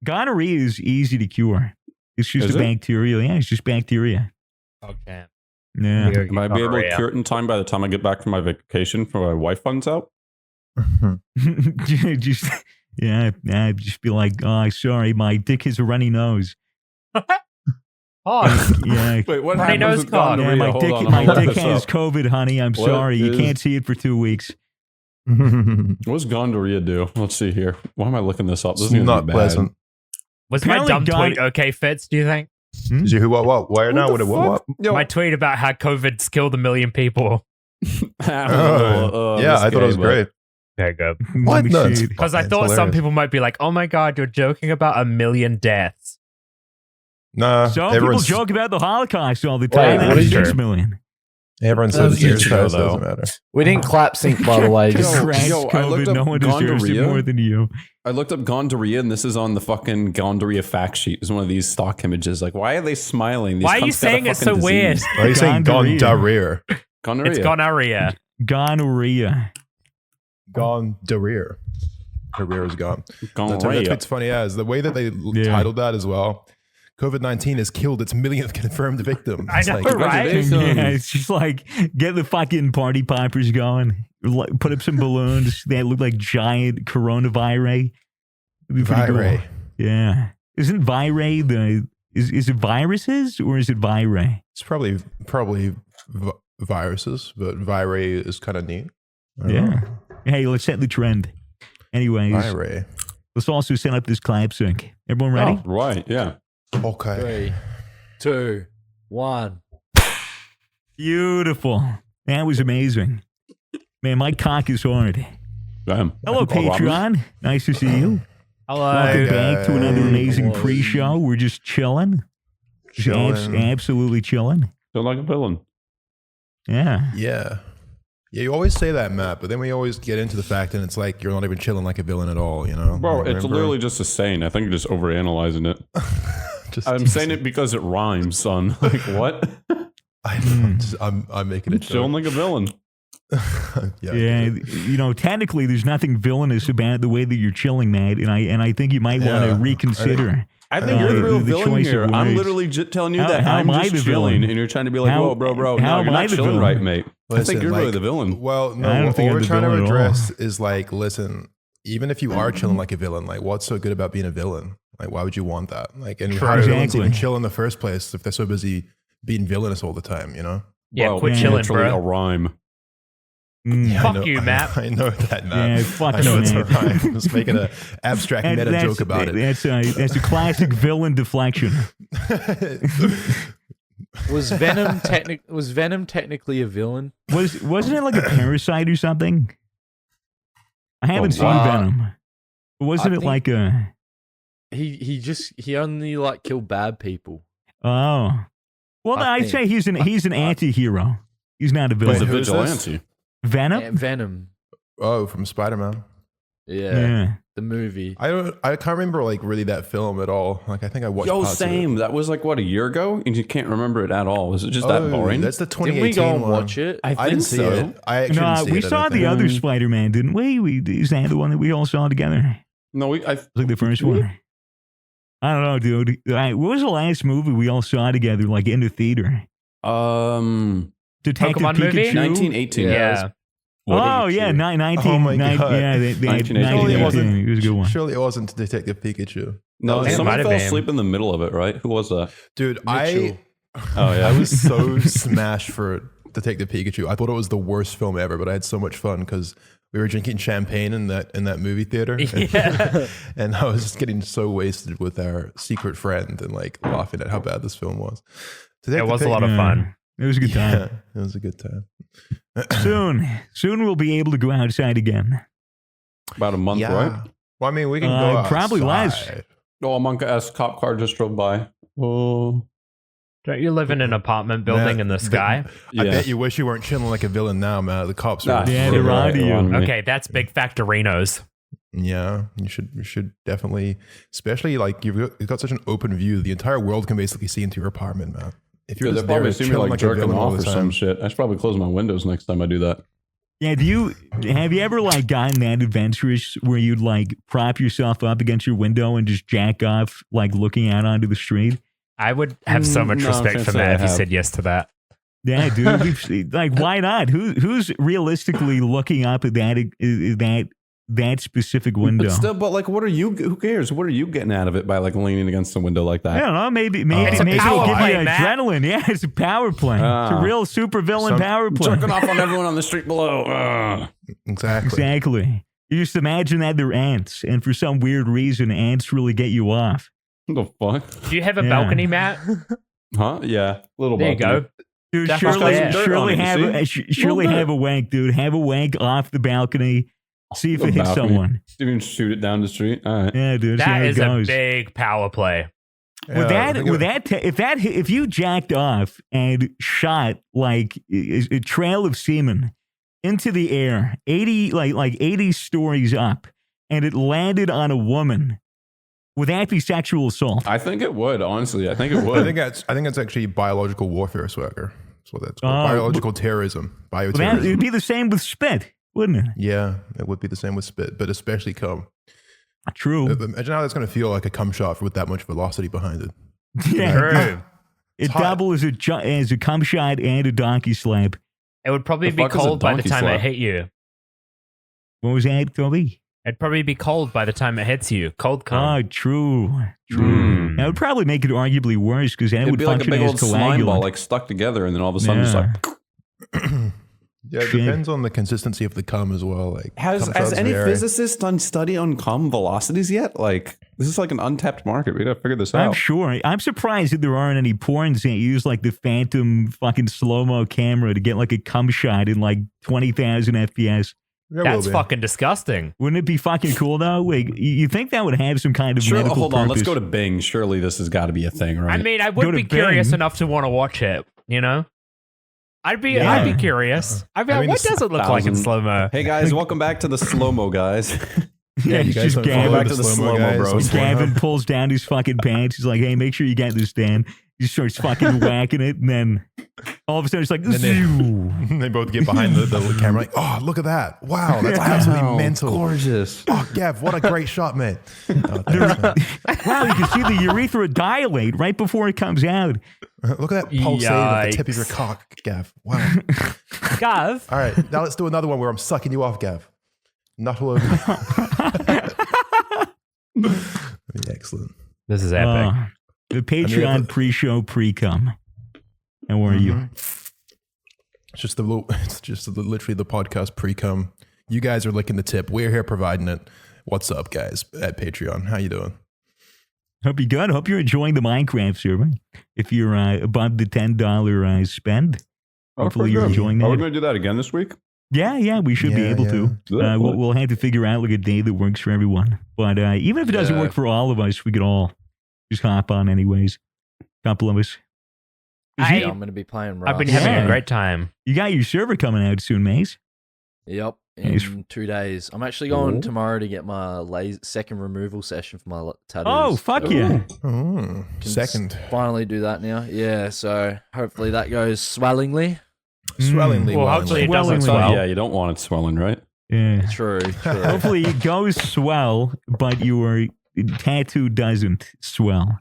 Gonorrhea is easy to cure. It's just a bacteria. Yeah, it's just bacteria. Okay. Yeah. Might be able to cure it in time by the time I get back from my vacation before my wife finds out. just be like, oh, sorry, my dick has a runny nose. Oh, yeah. Wait, what Runny happens nose with cock. gonorrhea? Yeah, my dick has COVID, honey. I'm sorry. You can't see it for 2 weeks. What does gonorrhea do? Let's see here. Why am I looking this up? This It's not pleasant. Was my dumb tweet okay, Fitz, do you think? Is you who, what? Where now? What? My tweet about how COVID's killed 1 million people. Yeah, I thought it was great. There you go. What? No, because I thought some people might be like, oh my God, you're joking about 1 million deaths. Nah, some people joke about the Holocaust all the time. Wait, That's 6 sure. million. Everyone says it doesn't matter. We didn't clap sync, by the way. Just I looked up no one deserves it more than you. I looked up gonorrhea, and this is on the fucking gonorrhea fact sheet. It's one of these stock images. Like, why are they smiling? These why are you saying it's so weird? Why are you saying gonorrhea? Gonorrhea. It's gonorrhea. Gonorrhea. Gonorrhea. Career is gone. Gonorrhea. That's funny as the way that they titled that as well. COVID-19 has killed its millionth confirmed victim. I know, right? Yeah, it's just like, get the fucking party poppers going. Put up some balloons that look like giant coronavirus. Virae. Yeah. Isn't virae is it viruses or is it virae? It's probably viruses, but virae is kind of neat. Yeah. Hey, let's set the trend. Anyways, virae. Let's also set up this clap sync. Everyone ready? Oh, right, yeah. Okay. 3, 2, 1. Beautiful. That was amazing. Man, my cock is hard. Damn. Hello, Patreon. Nice to see you. Hello. Welcome back to another amazing pre-show. We're just chilling. Absolutely chilling. Feel like a villain. Yeah. Yeah. Yeah, you always say that, Matt, but then we always get into the fact and it's like you're not even chilling like a villain at all, you know? Bro, it's literally just a saying. I think you're just overanalyzing it. I'm saying it because it rhymes, son. Like, what? I'm making it chilling like a villain. Yeah, you know, technically there's nothing villainous about the way that you're chilling, Matt, and I think you might want to reconsider. I think you're the real villain here. I'm literally telling you that I'm just chilling, and you're trying to be like, whoa, bro, no, you're not chilling right, mate. Listen, I think you're really the villain. Well, no, what we're trying to address is like, listen, even if you are chilling like a villain, like what's so good about being a villain? Like, why would you want that? Like, and how do villains even chill in the first place if they're so busy being villainous all the time, you know? Yeah, quit chilling, bro. A rhyme. Yeah, fuck you, Matt. I know that, Matt. Yeah, fuck I know you, it's Matt. a rhyme. I'm just making an abstract meta joke about it. That's a classic villain deflection. Was Venom technically a villain? Wasn't it like a parasite or something? I haven't seen Venom. Wasn't it like a? He only like killed bad people. Oh, well, I'd say he's an anti-hero. He's not a villain. He's a vigilante. Venom. Yeah, Venom. Oh, from Spider-Man. Yeah. The movie. I can't remember like really that film at all. Like I think I watched. Same. That was like what, a year ago, and you can't remember it at all. Was it just that boring? That's the 2018 Didn't we go and one. watch it? I didn't see it. I actually didn't see we it, saw the other Spider-Man, didn't we? Is that the one that we all saw together? No, like the first one. I don't know, dude. What was the last movie we all saw together, like in the theater? Detective Pokemon Pikachu? movie? 1918. Yeah. Oh, yeah, 19. Oh my God. Yeah, 1918. It was a good one. Surely it wasn't Detective Pikachu. No, it someone might have fell been. asleep in the middle of it, right? Who was that? Dude, I was so smashed for Detective Pikachu. I thought it was the worst film ever, but I had so much fun because we were drinking champagne in that movie theater. Yeah. And I was just getting so wasted with our secret friend and like laughing at how bad this film was. It was a lot of fun. It was a good time. Yeah, it was a good time. Soon we'll be able to go outside again. About a month, right? Well, I mean, we can go outside. Probably less. Oh, a Monk S cop car just drove by. Oh. Don't you live in an apartment building in the sky? I bet you wish you weren't chilling like a villain now, man. The cops are they're on to you. Okay, that's big factorinos. Yeah, you should definitely, especially like you've got such an open view. The entire world can basically see into your apartment, man. If you're They just probably there see me chilling like like a jerking villain all off the or time. some shit. I should probably close my windows next time I do that. Yeah, have you ever like gotten that adventurous where you'd like prop yourself up against your window and just jack off like looking out onto the street? I would have so much respect for Matt if you said yes to that. Yeah, dude. Like, why not? Who's realistically looking up at that specific window? But still, like, what are you? Who cares? What are you getting out of it by like leaning against the window like that? I don't know. Maybe it'll give you adrenaline. Yeah, it's a power play. It's a real super villain power play. Jerking off on everyone on the street below. Exactly. You just imagine that they're ants, and for some weird reason, ants really get you off. What the fuck? Do you have a balcony, Matt? Huh? Yeah, little. There you go. Dude, surely have a wank, dude. Have a wank off the balcony. See if it hits someone. Even shoot it down the street. All right. Yeah, dude. That is a big power play. If you jacked off and shot like a trail of semen into the air, 80 stories up, and it landed on a woman, would that be sexual assault? I think it would. Honestly, I think it would. I think that's actually biological warfare, Swagger. That's what that's called. Biological terrorism. Bioterrorism. It'd be the same with spit, wouldn't it? Yeah, it would be the same with spit, but especially cum. True. Imagine how that's going to feel like a cum shot with that much velocity behind it. Yeah, true. It doubles as a cum shot and a donkey slap. It would probably be cold by the time it hit you. What was that, Toby? It'd probably be cold by the time it hits you. Cold cum. Oh, true. That would probably make it arguably worse because then it would be like a function big as old slime ball, like stuck together, and then all of a sudden, just like. Yeah, it depends on the consistency of the cum as well. Like, has any physicist done study on cum velocities yet? Like, this is like an untapped market. We gotta figure this out. I'm sure. I'm surprised that there aren't any porns that use like the phantom fucking slow-mo camera to get like a cum shot in like 20,000 FPS. That's fucking disgusting. Wouldn't it be fucking cool though? Wait, you think that would have some kind of medical hold on, purpose? let's go to Bing. Surely this has got to be a thing, right? I mean, I would be curious enough to want to watch it, you know? I'd be curious. What does it look like in slow-mo? Hey guys, welcome back to the slow-mo guys. Yeah, you guys just Gavin back to the slow-mo bros. Gavin pulls down his fucking pants. He's like, hey, make sure you get this, Dan. He starts fucking whacking it, and then all of a sudden it's like, they both get behind the camera like, oh, look at that. Wow, that's absolutely mental. Gorgeous. Oh, Gav, what a great shot, man. Wow, you can see the urethra dilate right before it comes out. Look at that pulsating at the tip of your cock, Gav. Wow. Gav? All right, now let's do another one where I'm sucking you off, Gav. Not all over. Excellent. This is epic. The Patreon pre-show pre-cum. How are you? It's just literally the podcast pre-cum. You guys are licking the tip. We're here providing it. What's up, guys, at Patreon? How you doing? Hope you're good. Hope you're enjoying the Minecraft server. If you're above the $10 spend, hopefully you're enjoying that. Are we going to do that again this week? Yeah, we should be able to. We'll have to figure out like a day that works for everyone. But even if it doesn't work for all of us, we could all just hop on anyways. Couple of us. I'm going to be playing Rust. I've been having a great time. You got your server coming out soon, Maze. Yep, in 2 days. I'm actually going tomorrow to get my second removal session for my tattoos. Oh, fuck yeah. Second. Finally do that now. Yeah, so hopefully that goes swellingly. Well, hopefully it doesn't swell. Yeah, you don't want it swelling, right? Yeah. True. Hopefully it goes swell, but your tattoo doesn't swell.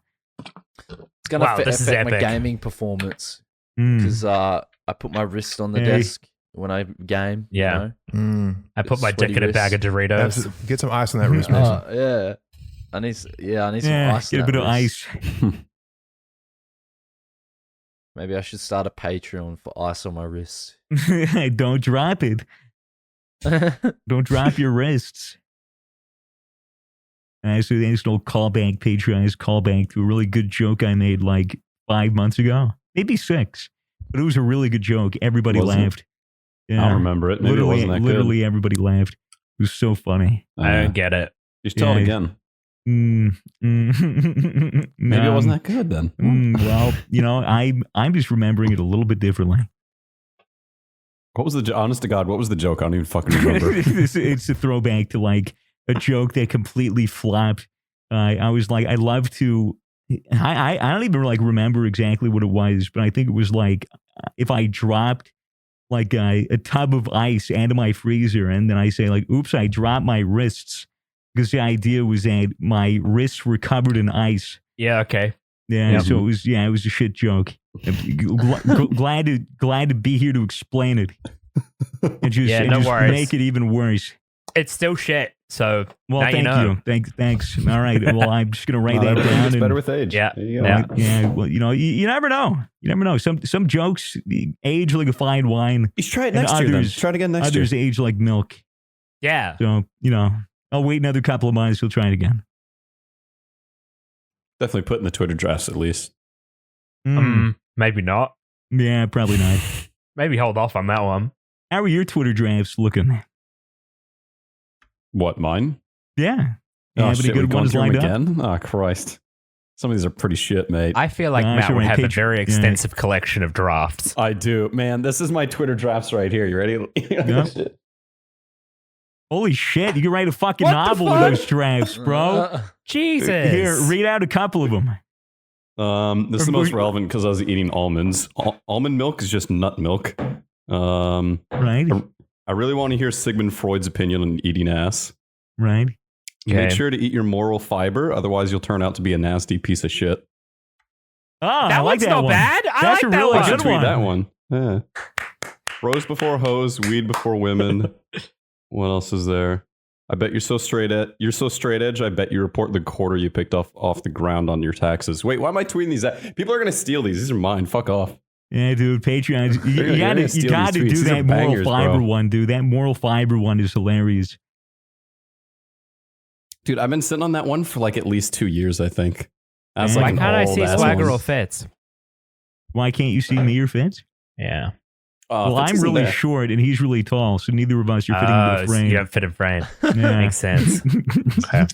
It's going to affect my gaming performance because I put my wrist on the desk when I game. Yeah. You know? I put my dick in a bag of Doritos. Get some ice on that wrist, Mason. Yeah. I need some ice. Get a bit of ice. Maybe I should start a Patreon for ice on my wrists. Don't drop it. Don't drop your wrists. So there's no callback, Patreon's callback to a really good joke I made like 5 months ago. Maybe 6. But it was a really good joke. Everybody laughed. Yeah. I don't remember it. Maybe it wasn't that good. Literally everybody laughed. It was so funny. I don't get it. Just tell it again. Maybe it wasn't that good then. Well, I'm just remembering it a little bit differently. What was honest to God, what was the joke? I don't even fucking remember. It's a throwback to like a joke that completely flopped. I was like, I love to, I don't even like remember exactly what it was, but I think it was like, if I dropped like a tub of ice into my freezer, and then I say like, "Oops, I dropped my wrists," because the idea was that my wrists were covered in ice. Yeah. Okay. Yeah. So it was a shit joke. Glad to be here to explain it. And just make it even worse. It's still shit. So thank you. Thanks. All right. Well, I'm just gonna write that down. It's better with age. Yeah. Yeah. Well, you never know. You never know. Some jokes age like a fine wine. You should try it next year. Then try it again next year. Others age like milk. Yeah. So I'll wait another couple of months. We'll try it again. Definitely put in the Twitter drafts at least. Maybe not. Yeah, probably not. Maybe hold off on that one. How are your Twitter drafts looking? What, mine? Yeah. Oh, shit, good ones lined again? Oh, Christ. Some of these are pretty shit, mate. I feel like Matt would have a very extensive collection of drafts. I do. Man, this is my Twitter drafts right here. You ready? Yeah. Holy shit, you can write a fucking novel with those drafts, bro. Jesus. Here, read out a couple of them. This is the most relevant because I was eating almonds. Almond milk is just nut milk. Right. I really want to hear Sigmund Freud's opinion on eating ass. Right. Okay. Make sure to eat your moral fiber, otherwise you'll turn out to be a nasty piece of shit. Oh, that one's not bad. That's a really good one. That one. Yeah. Rose before hose, weed before women. What else is there? I bet you're so straight edge. I bet you report the quarter you picked off the ground on your taxes. Wait, why am I tweeting these? People are gonna steal these. These are mine. Fuck off. Yeah, dude, Patreon. You gotta do that moral fiber one, dude. That moral fiber one is hilarious. Dude, I've been sitting on that one for like at least 2 years, I think. Why can't I see Swagger or Fitz? Why can't you see me or Fitz? Yeah. Well, I'm really short and he's really tall, so neither of us are fitting into the frame. You have fit in frame. Yeah. Makes sense. Okay.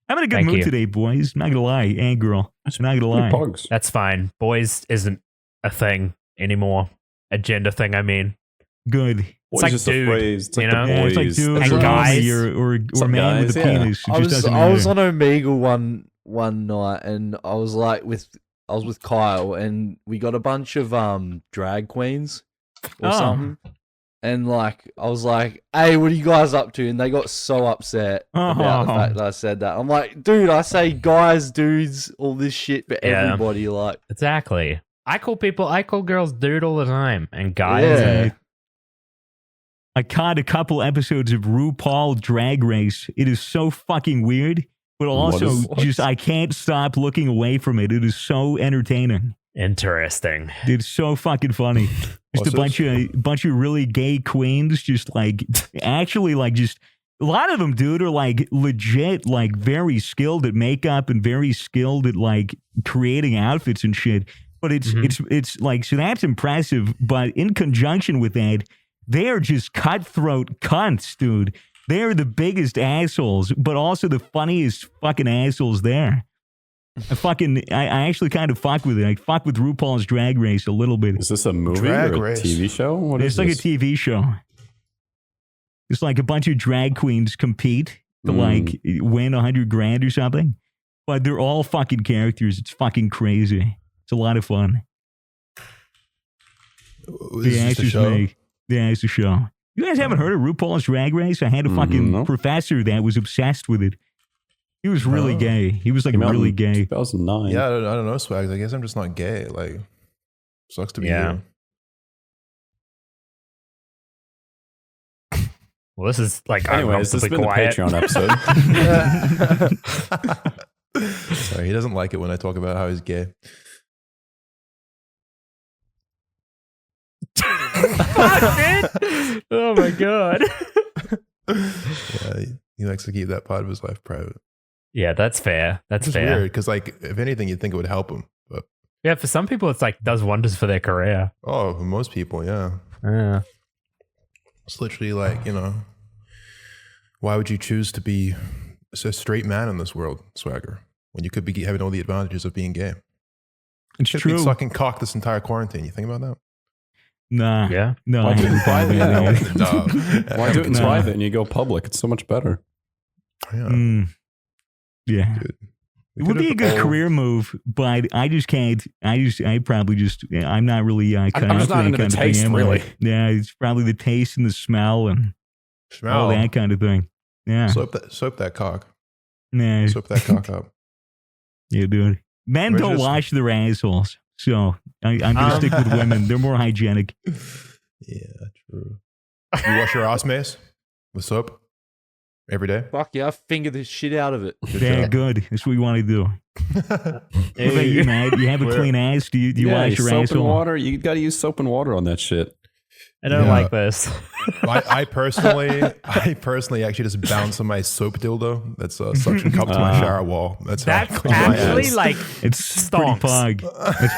I'm in a good mood today, boys. Not gonna lie, and girl. Not gonna lie. Pugs. That's fine. Boys isn't a thing anymore. A gender thing, I mean. Good. It's like just dude, a phrase. It's like the boys. It's like dude, and guys, or man with a penis. I was on Omegle one night, and I was with Kyle, and we got a bunch of drag queens or something, and like I was like, "Hey, what are you guys up to?" And they got so upset about the fact that I said that. I'm like, "Dude, I say guys, dudes, all this shit for everybody." Like, exactly. I call girls dude all the time, and guys. Yeah. I caught a couple episodes of RuPaul Drag Race. It is so fucking weird, but also I can't stop looking away from it. It is so entertaining. Interesting. It's so fucking funny. Just a bunch of really gay queens, just like actually like just a lot of them, dude, are like legit, like very skilled at makeup and very skilled at like creating outfits and shit. But it's like, so that's impressive. But in conjunction with that, they are just cutthroat cunts, dude. They are the biggest assholes, but also the funniest fucking assholes there. I actually kind of fuck with it. I fuck with RuPaul's Drag Race a little bit. Is this a movie or a TV show? It's like a TV show. It's like a bunch of drag queens compete to like win $100,000 or something, but they're all fucking characters. It's fucking crazy. It's a lot of fun. Is this a show? Yeah, it's a show. You guys haven't heard of RuPaul's Drag Race? I had a fucking professor that was obsessed with it. He was really gay. He was like really gay. 2009. Yeah, I don't know, Swags. I guess I'm just not gay. Like, sucks to be you. Well, this is like, anyways, this has been quiet. a Patreon episode. Sorry, he doesn't like it when I talk about how he's gay. Fuck, man. Oh my god. Yeah, he likes to keep that part of his life private. Yeah, that's fair. That's fair. Weird, because like, if anything, you'd think it would help him. But yeah, for some people, it's like does wonders for their career. Oh, for most people, yeah. Yeah. It's literally like, why would you choose to be a straight man in this world, Swagger, when you could be having all the advantages of being gay? It's true. Been sucking cock this entire quarantine. You think about that? Nah. Yeah. No. Why do it in private? Why do it in private and you go public? It's so much better. Yeah. Yeah. Dude. It would be a good career move, but I just can't. I'm not really. I'm just not into the taste, really. Yeah, it's probably the taste and the smell and all that kind of thing. Yeah. Soap that cock. Nah. Soap that cock up. Yeah, dude. Men don't wash their assholes, so I'm gonna stick with women. They're more hygienic. Yeah, true. You wash your ass, Mace, with soap every day? Fuck yeah, I finger the shit out of it. Yeah, good. That's what we want to do. What about you, man? You have a clean ass? Do you wash your soap asshole? and water. You got to use soap and water on that shit. I don't like this. I personally actually just bounce on my soap dildo that's suction cup to my shower wall. That's actually like it's pretty pug. It's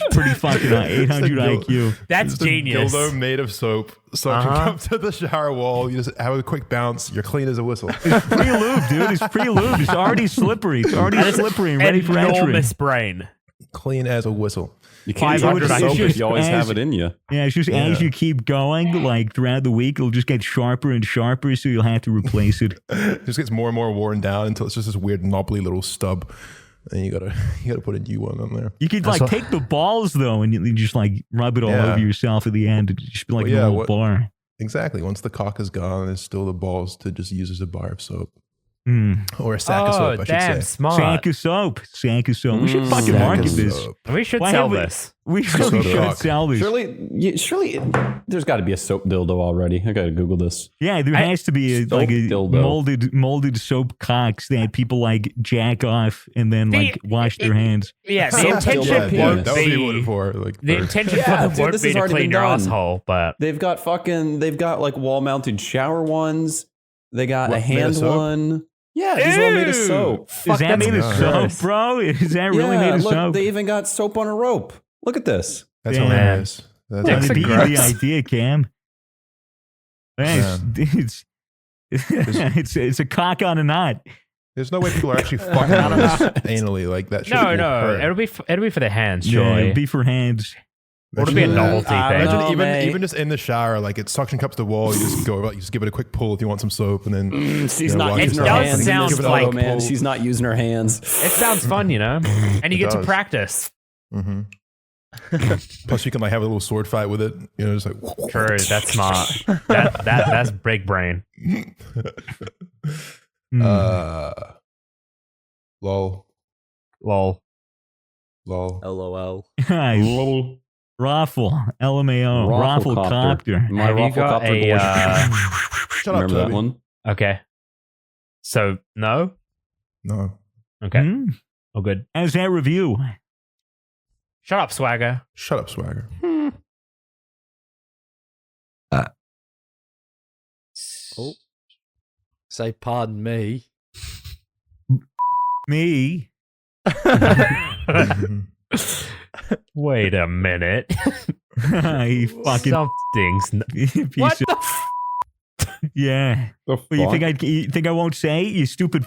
pretty fucking 800 IQ. That's genius. Dildo made of soap, suction cup to the shower wall. You just have a quick bounce. You're clean as a whistle. It's pre-lube, dude. It's pre-lube. It's already slippery. It's already slippery and ready for entry. Enormous brain. Clean as a whistle. You can't drop your soap if you always have it in you. Yeah, it's just as you keep going, like throughout the week, it'll just get sharper and sharper, so you'll have to replace it. It just gets more and more worn down until it's just this weird knobbly little stub. And you gotta put a new one on there. You could take the balls though, and you just like rub it all over yourself at the end. It'd just be like a little bar. Exactly. Once the cock is gone, there's still the balls to just use as a bar of soap. Or a sack of soap, I should say. Smart. Sack of soap. We should fucking market this. We should sell this. We really should sell this. Surely, there's got to be a soap dildo already. I got to Google this. Yeah, there has to be a dildo. molded soap cocks that people like jack off and then wash their hands. Yeah, the intention won't be. The intention won't be to clean your asshole, but they've got like wall mounted shower ones. They got a hand one. Yeah, these are all made of soap. Is that made of soap, bro? Is that really made of soap? They even got soap on a rope. Look at this. That's hilarious. That's the idea, Cam. It's a cock on a knot. There's no way people are actually fucking on this anally like that. No. It'll be for the hands, Joy. It'll be for hands. Or it'll be a novelty thing. Imagine even just in the shower, like it suction cups the wall. You just give it a quick pull if you want some soap, and then she's not using her hands. Sounds like man, she's not using her hands. It sounds fun, and you get to practice. Mm-hmm. Plus, you can like have a little sword fight with it. Just like true. That's smart. That's big brain. Lol. LOL. Raffle, LMAO, Raffle Copter. My Raffle Copter. Shut up, remember that one? Okay. So, no? No. Okay. Oh, good. How's that review? Shut up, Swagger. Shut up, Swagger. Say pardon me. Me? Wait a minute. You fucking something's what the yeah. You think I won't say it, you stupid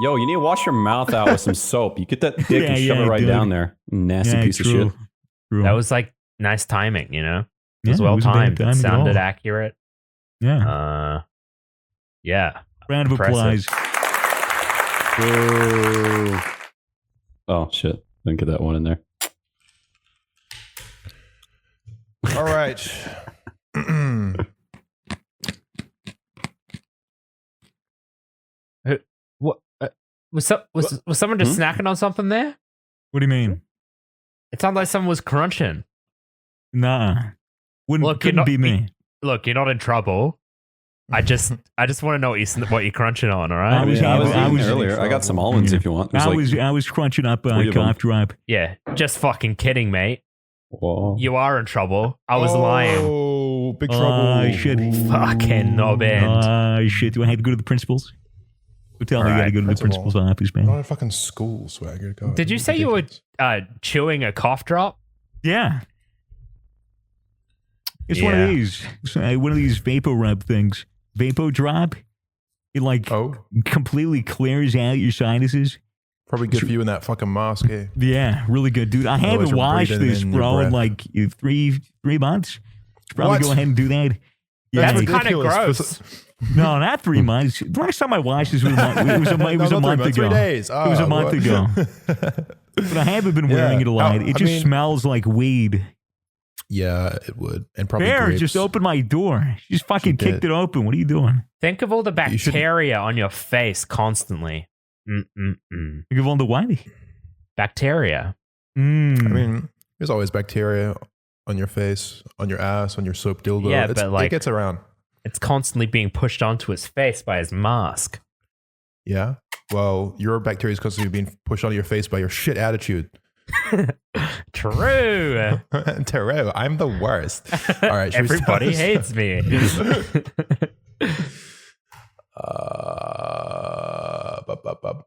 Yo, you need to wash your mouth out with some soap. You get that dick and shove it right down there. Nasty piece of shit. True. That was like nice timing, It was well timed. It sounded accurate. Yeah. Yeah. Round of applause. Oh shit. Didn't get that one in there. All right. What was someone just snacking on something there? What do you mean? It sounded like someone was crunching. Nah. Couldn't be me. Look, you're not in trouble. I just want to know what you're crunching on, all right? I was earlier. I got some almonds if you want. I was crunching up a cough drop. Yeah, just fucking kidding, mate. Whoa. You are in trouble. I was lying. Oh, big trouble. Shit. Fucking knob end. Shit. Do I have to go to the principal's? Tell me I gotta go to the principal's office, man. Not in fucking school, Swagger. God, did you say you were chewing a cough drop? Yeah. It's one of these vapor rub things. Vapo drop. It completely clears out your sinuses. Probably good for you in that fucking mask, eh? Yeah, really good, dude. I haven't washed this, bro, in like 3 months. Should probably go ahead and do that. Yeah, that's kind of gross. No, not 3 months. The last time I watched this was a month ago. 3 days. It was a month ago. But I haven't been wearing it a lot. It just smells like weed. Yeah, it would. And probably Bear grapes. just opened my door. She just fucking kicked it open. What are you doing? Think of all the bacteria on your face constantly. Think of all the what? Bacteria. I mean, there's always bacteria on your face, on your ass, on your soap dildo. Yeah, but like, it gets around. It's constantly being pushed onto his face by his mask. Yeah. Well, your bacteria is constantly being pushed onto your face by your shit attitude. True. True. I'm the worst. All right. Everybody hates me.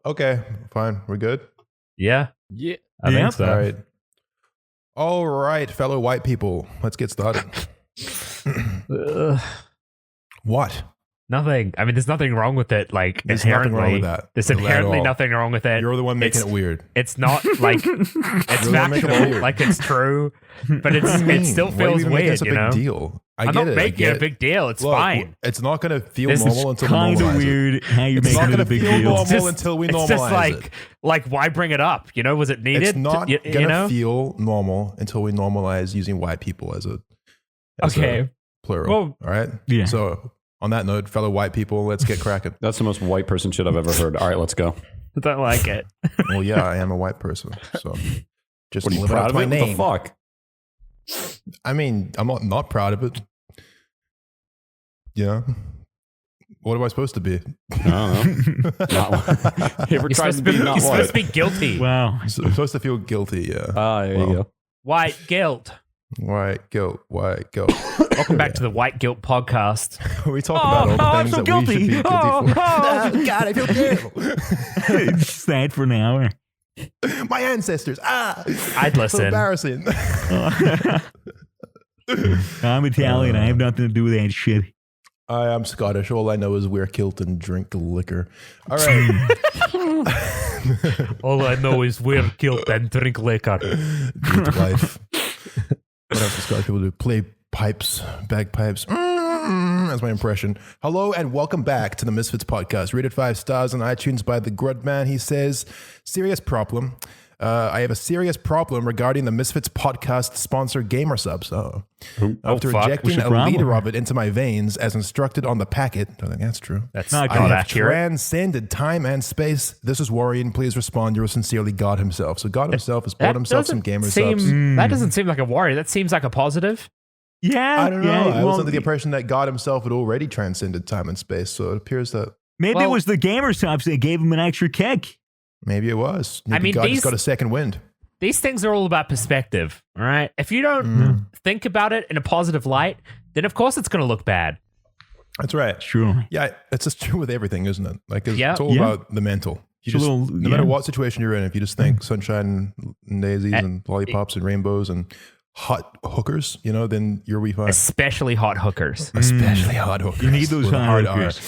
Okay. Fine. We're good. Yeah. I think so. All right, fellow white people. Let's get started. What? Nothing. I mean, there's nothing wrong with it. Like, There's inherently, nothing wrong with that. There's inherently nothing wrong with it. You're the one making it weird. It's not like it's factual, like it's true, but it still feels weird. You know, deal. I'm not making it a big deal. It's fine. It's not going to feel normal until we kind normalize of weird it. how you're making it a big deal. It's not going to feel normal until we normalize it's just it. like why bring it up? You know, was it needed? It's not going to feel normal until we normalize using white people as a plural. Well, all right. Yeah. So on that note, fellow white people, let's get cracking. That's the most white person shit I've ever heard. All right, let's go. I don't like it. Well, yeah, I am a white person, so just what are you live proud up of to my it? name. What the fuck? I mean, I'm not proud of it. You know, what am I supposed to be? I don't know. You're supposed to be guilty. Wow. I'm supposed to feel guilty. Yeah. There you go. White guilt. White guilt. White guilt. Welcome back to the White Guilt Podcast. We talk about all the things that we should be guilty for. Oh, God, I feel terrible. Sad for an hour. My ancestors. I'd listen. So embarrassing. I'm Italian. I have nothing to do with that shit. I am Scottish. All I know is wear kilt and drink liquor. All right. All I know is wear kilt and drink liquor. Eat life. What else do Scottish people do? Play pipes, bagpipes. That's my impression. Hello and welcome back to the Misfits Podcast. Rated 5 stars on iTunes by the Grudman. He says, serious problem. I have a serious problem regarding the Misfits Podcast sponsor GamerSubs. After injecting a liter of it into my veins as instructed on the packet, I think that's true. That's not I have accurate. transcended time and space. This is worrying. Please respond. Yours sincerely, God himself. So God himself has bought himself some GamerSubs. That doesn't seem like a worry. That seems like a positive. Yeah. I don't know. I was under the impression that God himself had already transcended time and space. So it appears that maybe it was the GamerSubs that gave him an extra kick. Maybe it was. Maybe God just got a second wind. These things are all about perspective, all right? If you don't think about it in a positive light, then of course it's going to look bad. That's right. Sure. Yeah, it's just true with everything, isn't it? Like it's all about the mental. You just, no matter what situation you're in, if you just think sunshine and daisies and lollipops and rainbows and hot hookers, you know, then you'll be fine. Especially hot hookers. Especially hot hookers. You need those hot hookers.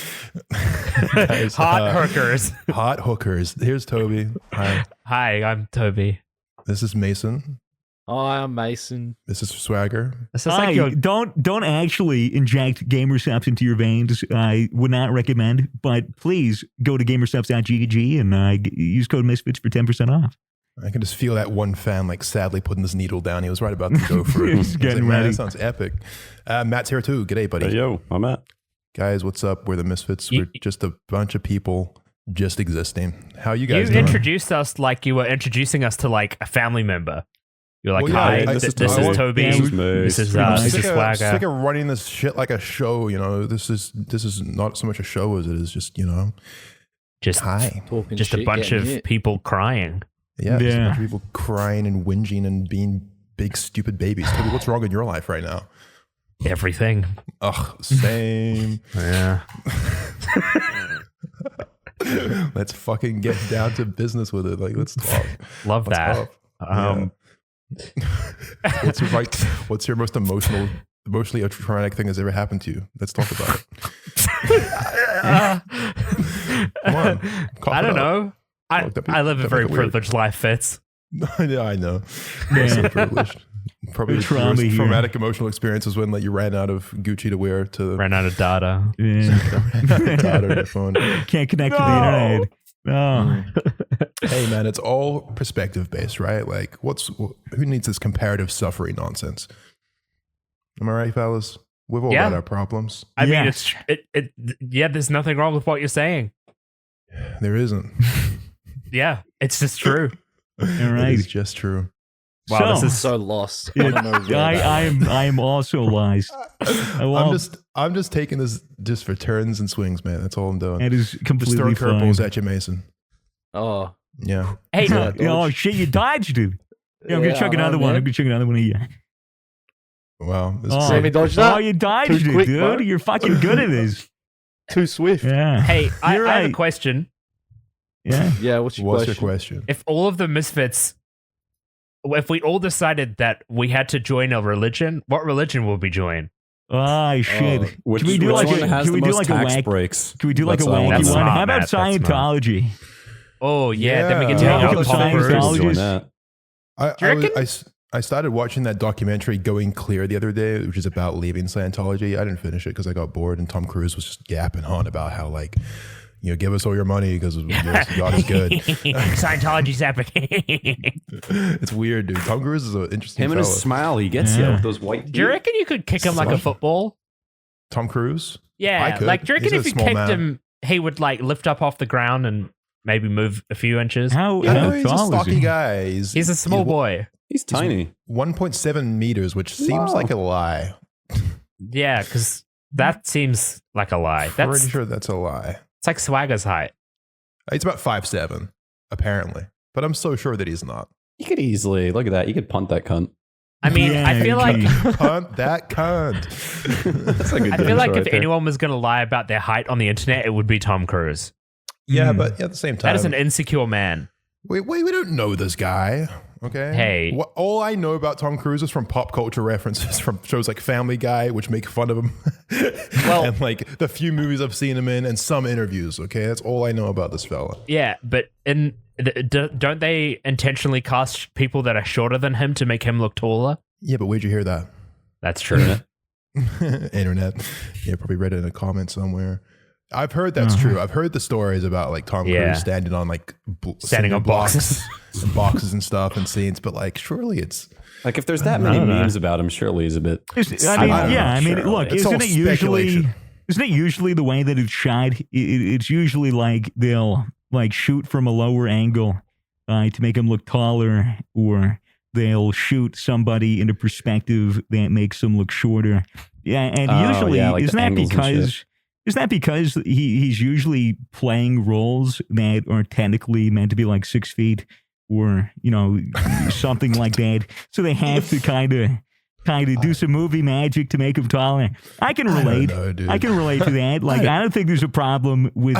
Guys, hot hookers. Hot hookers. Here's Toby. Hi. Hi, I'm Toby. This is Mason. Hi, I'm Mason. This is Swagger. This is like don't actually inject GamerSubs into your veins. I would not recommend, but please go to gamersubs.gg and use code Misfits for 10% off. I can just feel that one fan like sadly putting his needle down. He was right about to go for it. He's getting ready. Man, that sounds epic. Matt's here too. G'day, buddy. Hey, yo, I'm Matt. Guys, what's up? We're the Misfits. We're just a bunch of people just existing. How you guys doing? You introduced us like you were introducing us to like a family member. You're like, hi, this is Toby. This is Swagger. It's like running this shit like a show, you know. This is not so much a show as it is just, you know, just hi. Just a bunch of people crying. Yeah, just a bunch of people crying and whinging and being big stupid babies. Toby, what's wrong in your life right now? Everything. Ugh, same. Yeah. Let's fucking get down to business with it. Like, let's talk. Love that. What's your most emotionally traumatic thing that's ever happened to you? Let's talk about it. Come on. I don't know. I live a very privileged life, Fitz. Yeah, I know. I'm so privileged. Probably trauma your here. traumatic emotional experiences when like you ran out of Gucci to wear to Ran out of data. Yeah. data on your phone. Can't connect to the internet. No. Hey man, it's all perspective based, right? Like, who needs this comparative suffering nonsense? Am I right, fellas? We've all got our problems. I Yeah. mean, there's nothing wrong with what you're saying. There isn't. Yeah, it's just true. All It right. is just true. Wow, So- this is So lost. Yeah, I don't know. I am also lost. I'm just taking this just for turns and swings, man. That's all I'm doing. That is Just completely throwing fine. curveballs at you, Mason. Oh, Yeah. Hey, Oh, oh shit! You dodged, dude. Yeah, I'm gonna Yeah, chuck I know, another one. man. I'm gonna chuck another one at you. Wow. This Oh, is Sammy dodged oh, that? you dodged Too it, quick, dude. bro. You're fucking good at this. too swift. Yeah. hey, I You're have a right. question. Yeah. Yeah, what's your What's question? your question? If all of the Misfits, if we all decided that we had to join a religion, what religion will we join? Oh shit! Which, Can we do which like one a? has Can we the do most like a tax wacky? breaks? Can we do like a That's what I wacky wanna That's one? know. smart, How about Matt. That's smart. Scientology? Oh yeah, then we can Yeah. take Yeah, out the Tom Cruise. Scientology. Join that. Do you reckon? I started watching that documentary Going Clear the other day, which is about leaving Scientology. I didn't finish it because I got bored, and Tom Cruise was just yapping on about how, like, you know, give us all your money because God is good. Scientology's epic. It's weird, dude. Tom Cruise is an interesting Him and fella. his smile, he gets you Yeah. with those white teeth. Do you reckon you could kick him like a football? Tom Cruise? I Yeah, could. like do you reckon He's a if you small kicked man. him, he would like lift up off the ground and maybe move a few inches? How Yeah, he's a tall is stocky he? guy. He's a small boy. He's tiny. 1.7 meters, which seems like a lie. Yeah, because that seems like a lie. Pretty That's sure that's a lie. it's like Swagger's height. He's about 5'7", apparently. But I'm so sure that he's not. You could easily, look at that. You could punt that cunt. I mean, Yeah, I feel like Punt that cunt. That's a good I feel answer like right if there. anyone was going to lie about their height on the internet, it would be Tom Cruise. Yeah, Hmm. but at the same time, That is an insecure man. we don't know this guy. Okay. Hey. All I know about Tom Cruise is from pop culture references from shows like Family Guy, which make fun of him, and like the few movies I've seen him in, and some interviews. Okay, that's all I know about this fella. Yeah, but don't they intentionally cast people that are shorter than him to make him look taller? Yeah, but where'd you hear that? That's true. Internet. Yeah, probably read it in a comment somewhere. I've heard that's true. I've heard the stories about like Tom Yeah. Cruise standing on like Standing on boxes. and boxes and stuff and scenes, but like surely it's Like, if there's that many memes about him, surely he's a bit. I mean, I don't yeah. know, I mean, sure. look, It's all isn't it usually? speculation. Isn't it usually the way that it's shot? It's usually like they'll like shoot from a lower angle to make him look taller, or they'll shoot somebody in a perspective that makes them look shorter. Yeah, and Oh, usually yeah, like the isn't that angles and because? Isn't that because he's usually playing roles that are technically meant to be like 6 feet or, you know, something like that? So they have to kind of do some movie magic to make him taller. I can relate. know, dude. I can relate to that. Like, I don't think there's a problem with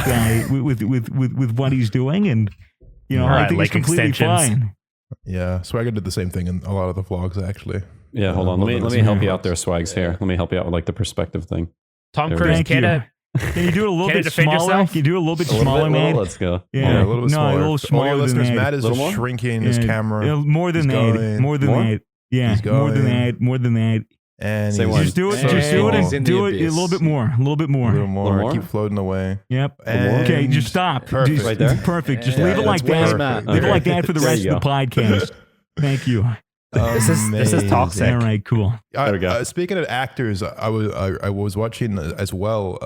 with what he's doing, and you know, All I right, think it's like completely extensions. fine. yeah. Swagger did the same thing in a lot of the vlogs actually. Yeah, hold on. Well, Let me help you out there, Swags. Here, let me help you out with like the perspective thing. Tom There we Cruise, Thank you. Can you do it a little Can you bit defend smaller? yourself? Can you do it a little bit A little smaller, bit, man? let's go. Yeah, a little bit smaller. No, a little All smaller your than listeners, that. Matt is Little just more? shrinking his camera. Yeah, more than He's that. going. More than More? that. Yeah, He's more than going. that. More than that. And Say he's what? Just do it. Hey, Just do it he's in and the do it a abyss. little bit more. A little bit more. a little more. Little more? Keep floating away. Yep. And Okay, just stop. Perfect. Just, Right there? Perfect. Just Yeah, leave it like that's that. perfect. Leave it Okay. like that for the There rest you of the podcast. Thank you. This is toxic. All right, cool. There we go. Speaking of actors, I was watching as well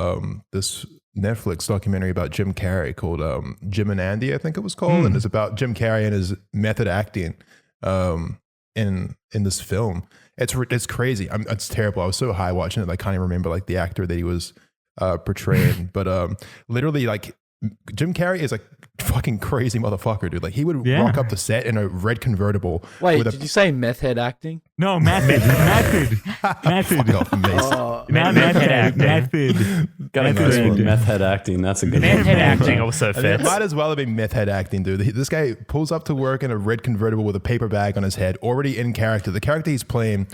this Netflix documentary about Jim Carrey called Jim and Andy, I think it was called, and it's about Jim Carrey and his method acting in this film. It's crazy. It's terrible. I was so high watching it, I can't even remember like the actor that he was portraying, but literally like Jim Carrey is like fucking crazy motherfucker, dude. Like he would Yeah. rock up the set in a red convertible. Wait, with a did you say meth head acting? No, method. Method. Fuck off, Mason. Oh, Not Meth head method. acting. Method. Got a Method. good one. Meth head acting. That's a good Meth one. head acting also I mean, fits. it might as well have been meth head acting, dude. This guy pulls up to work in a red convertible with a paper bag on his head, already in character. The character he's playing,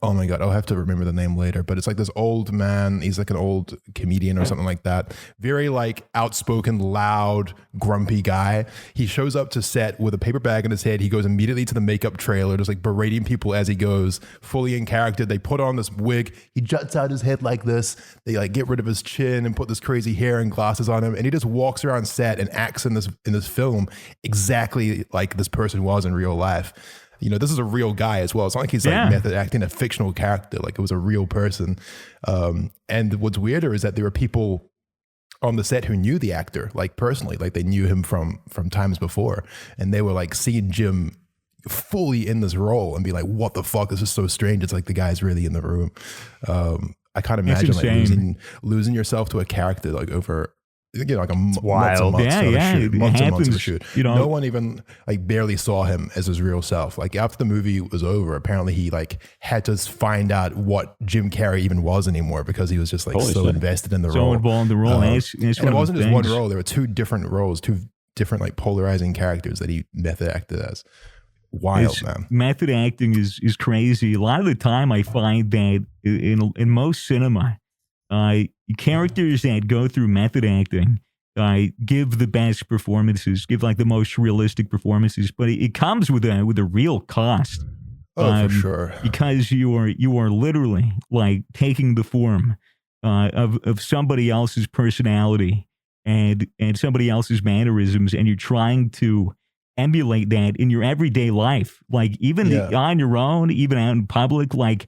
oh my God, I'll have to remember the name later, but it's like this old man. He's like an old comedian or something like that. Very like outspoken, loud, grumpy guy. He shows up to set with a paper bag in his head. He goes immediately to the makeup trailer, just like berating people as he goes, fully in character. They put on this wig. He juts out his head like this. They like get rid of his chin and put this crazy hair and glasses on him. And he just walks around set and acts in this film exactly like this person was in real life. You know, this is a real guy as well. It's not like he's like method acting a fictional character. Like it was a real person. And what's weirder is that there were people on the set who knew the actor, like personally, like they knew him from times before. And they were like seeing Jim fully in this role and be like, what the fuck? This is so strange. It's like the guy's really in the room. I can't imagine like losing yourself to a character like over, you know, like months and months of a shoot. You know, no one even like barely saw him as his real self. Like after the movie was over, apparently he like had to find out what Jim Carrey even was anymore because he was just like invested in the role. So involved in the role. And it wasn't just one role. There were two different roles, two different like polarizing characters that he method acted as. Wild, man. Method acting is crazy. A lot of the time I find that in most cinema, characters that go through method acting give the best performances, give like the most realistic performances, but it comes with a real cost. For sure. Because you are literally like taking the form of somebody else's personality and somebody else's mannerisms, and you're trying to emulate that in your everyday life, like even on your own, even out in public. Like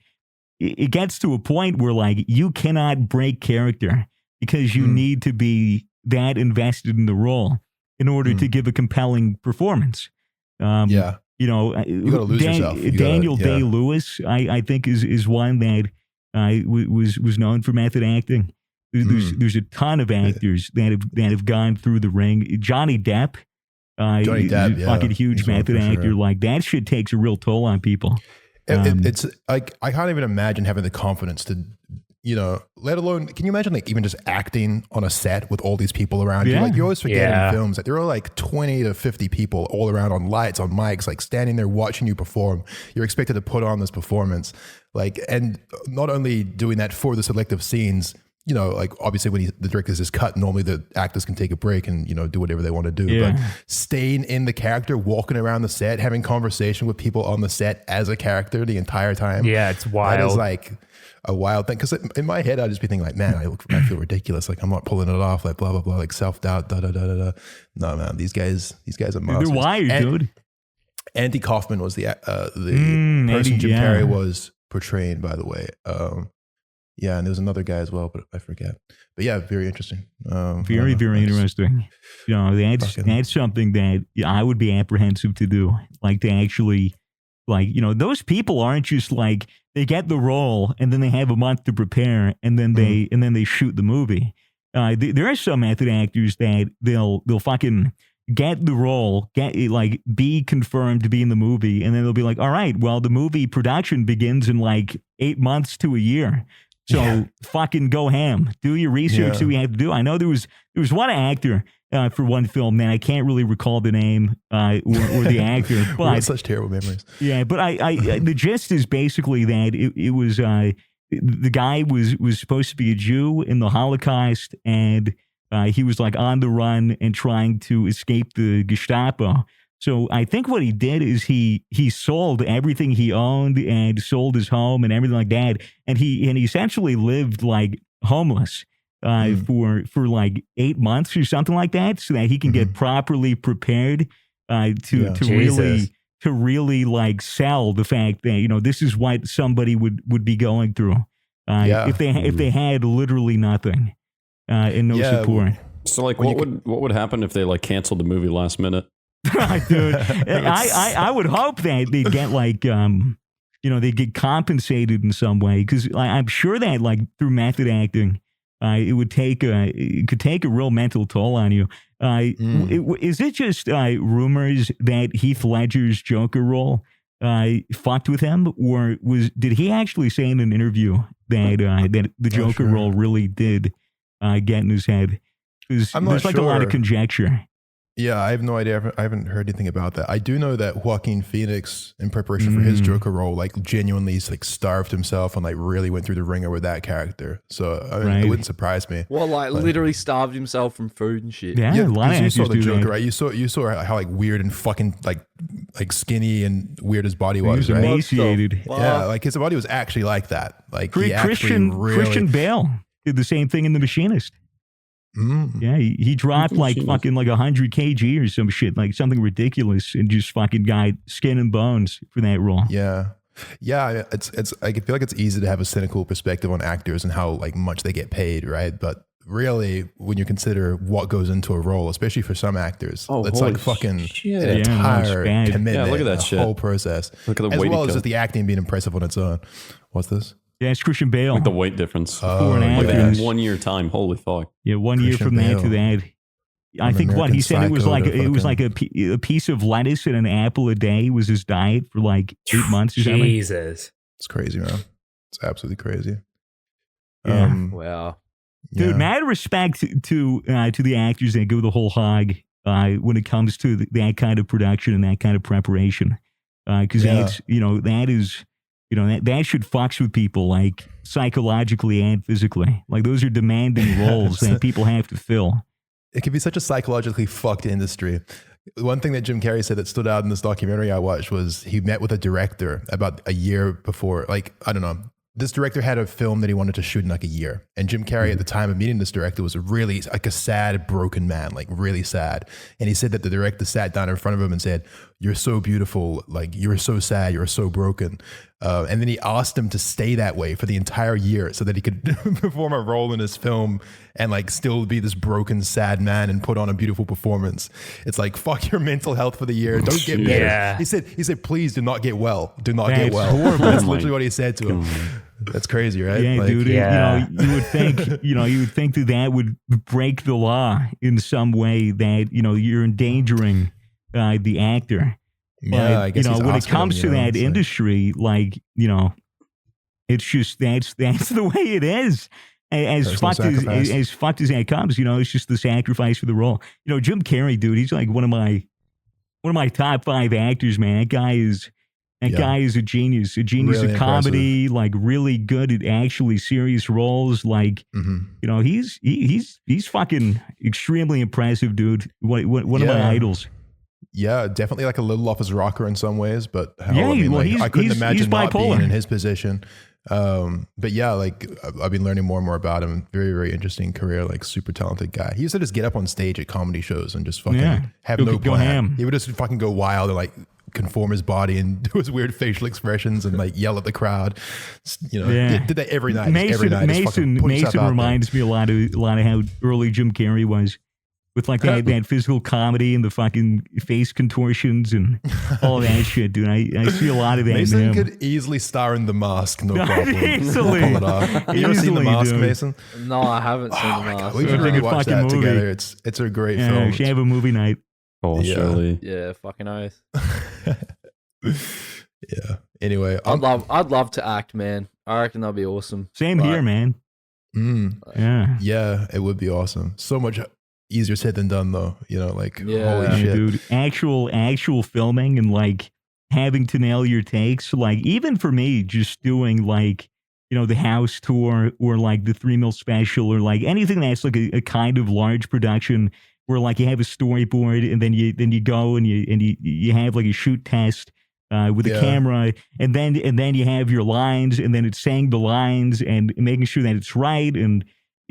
it gets to a point where like you cannot break character because you need to be that invested in the role in order to give a compelling performance. You know, you gotta lose yourself. Daniel Day-Lewis, I think is one that was known for method acting. There's a ton of actors that have gone through the ring. Johnny Depp, fucking huge method actor. Sure. Like that shit takes a real toll on people. It's like I can't even imagine having the confidence to, you know, let alone, can you imagine like even just acting on a set with all these people around you? Like you always forget in films that there are like 20 to 50 people all around on lights, on mics, like standing there watching you perform. You're expected to put on this performance, like, and not only doing that for the selective scenes, you know, like obviously when the director's is cut, normally the actors can take a break and, you know, do whatever they want to do. But staying in the character, walking around the set, having conversation with people on the set as a character the entire time. Yeah, it's wild. That is like a wild thing. Because in my head, I'd just be thinking like, man, I feel ridiculous. Like I'm not pulling it off. Like blah blah blah. Like self-doubt. Da da da da da. No man, these guys are masters. They're wired, dude. Andy Kaufman was the person Jim Carrey was portraying, by the way. Yeah, and there was another guy as well, but I forget. But yeah, very interesting. Very interesting. You know, that's something that I would be apprehensive to do. Like to actually, like, you know, those people aren't just like they get the role and then they have a month to prepare and then they shoot the movie. There are some method actors that they'll fucking get the role, be confirmed to be in the movie, and then they'll be like, all right, well, the movie production begins in like 8 months to a year. So fucking go ham. Do your research that we have to do. I know there was one actor for one film that I can't really recall the name or the actor. But we have such terrible memories. Yeah, but I the gist is basically that it was the guy was supposed to be a Jew in the Holocaust, and he was like on the run and trying to escape the Gestapo. So I think what he did is he sold everything he owned and sold his home and everything like that, and he essentially lived like homeless for like 8 months or something like that, so that he can get properly prepared to really like sell the fact that, you know, this is what somebody would be going through if they had literally nothing and no support. So like what would happen if they like canceled the movie last minute? Dude, I would hope that they'd get like they get compensated in some way, because I'm sure that like through method acting, it could take a real mental toll on you. Is it just rumors that Heath Ledger's Joker role fucked with him, or did he actually say in an interview that the Joker role really did get in his head? There's like a lot of conjecture. Yeah, I have no idea. I haven't heard anything about that. I do know that Joaquin Phoenix, in preparation for his Joker role, like genuinely like starved himself and like really went through the ringer with that character. So I mean, it wouldn't surprise me. Well, like literally starved himself from food and shit. Yeah, you saw the Joker, right? You saw how like weird and fucking like skinny and weird his body was, he was right? emaciated. Yeah, like his body was actually like that. Like Christian Bale did the same thing in The Machinist. Yeah, he dropped like fucking like 100 kg or some shit, like something ridiculous, and just fucking got skin and bones for that role. Yeah, it's I feel like it's easy to have a cynical perspective on actors and how like much they get paid, right? But really, when you consider what goes into a role, especially for some actors, it's like fucking an entire commitment. Yeah, look at that shit. Whole process. Look at the as weight well as just the acting being impressive on its own. What's this? Yeah, it's Christian Bale. Like the weight difference. Before and after. In 1 year time. Holy fuck. Yeah, 1 year Christian from Bale. that to that. I think what he said it was like a piece of lettuce and an apple a day was his diet for like 8 months or something. Jesus. It's crazy, man. It's absolutely crazy. Yeah. Wow. Dude, mad respect to the actors that go the whole hog when it comes to that kind of production and that kind of preparation. Because that's, that is, that should fucks with people like psychologically and physically. Like those are demanding roles that people have to fill. It can be such a psychologically fucked industry. One thing that Jim Carrey said that stood out in this documentary I watched was he met with a director about a year before, like, I don't know. This director had a film that he wanted to shoot in like a year. And Jim Carrey at the time of meeting this director was really like a sad, broken man, like really sad. And he said that the director sat down in front of him and said, "You're so beautiful. Like you're so sad. You're so broken." And then he asked him to stay that way for the entire year so that he could perform a role in his film and like still be this broken, sad man and put on a beautiful performance. It's like, fuck your mental health for the year. Don't get better. Yeah. He said, please do not get well. Do not get well. Horrible. That's literally what he said to him. That's crazy, right? Yeah, like, dude. Yeah. You would think, that would break the law in some way that, you're endangering the actor. Yeah, but, I guess when it comes to that industry, like, it's just that's the way it is. As fucked as that comes, it's just the sacrifice for the role. Jim Carrey, dude, he's like one of my top 5 actors, man. That guy is a genius, really of comedy, impressive. Like really good at actually serious roles. Like, he's fucking extremely impressive, dude. One of my idols. Yeah, definitely like a little off his rocker in some ways, but I couldn't imagine not being in his position. But yeah, like I've been learning more and more about him. Very, very interesting career, like super talented guy. He used to just get up on stage at comedy shows and just fucking have no plan. He would just fucking go wild and like conform his body and do his weird facial expressions and like yell at the crowd. Did that every night. Mason reminds me a lot of how early Jim Carrey was. With like that physical comedy and the fucking face contortions and all that shit, dude. I see a lot of that Mason in him. could easily star in The Mask, no problem. Easily. Pull it off. You ever seen The Mask, dude. Mason? No, I haven't seen The Mask. We should really watch that together. It's a great film. We should have a movie night. Oh, surely. Yeah, fucking oath. Yeah. Anyway, I'd love to act, man. I reckon that'd be awesome. Same here, man. Yeah, it would be awesome. So much easier said than done, though. Holy shit, dude. Actual filming and like having to nail your takes. Like even for me, just doing like the house tour or like the 3 Mil special or like anything that's like a kind of large production where like you have a storyboard and then you go and you have like a shoot test with a camera and then you have your lines and then it's saying the lines and making sure that it's right and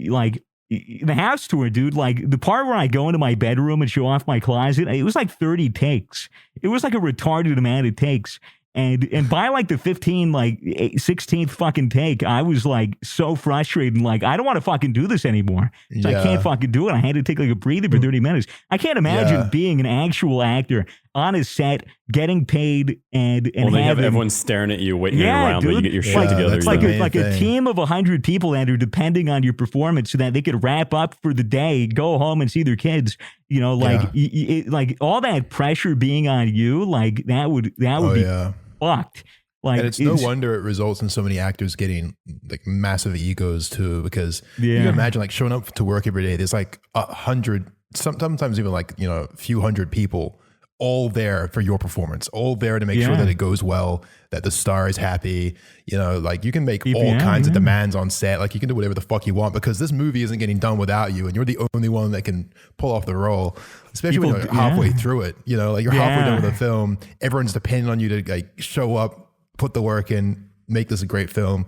like. The house tour, dude, like the part where I go into my bedroom and show off my closet, it was like 30 takes. It was like a retarded amount of takes. And by like the 16th fucking take, I was like so frustrated and like, I don't want to fucking do this anymore. So I can't fucking do it. I had to take like a breather for 30 minutes. I can't imagine being an actual actor on a set, getting paid and have everyone staring at you, waiting around while you get your shit together. It's like a team of 100 people that are depending on your performance so that they could wrap up for the day, go home and see their kids. Like all that pressure being on you, like that would be fucked. Like, and it's no wonder it results in so many actors getting like massive egos too, because you can imagine like showing up to work every day. There's like 100 sometimes even like, you know, a few hundred people all there for your performance, all there to make sure that it goes well, that the star is happy. You know, like you can make all kinds of demands on set. Like you can do whatever the fuck you want because this movie isn't getting done without you, and you're the only one that can pull off the role, especially when you're halfway through it. You know, like you're halfway done with the film. Everyone's depending on you to like show up, put the work in, make this a great film.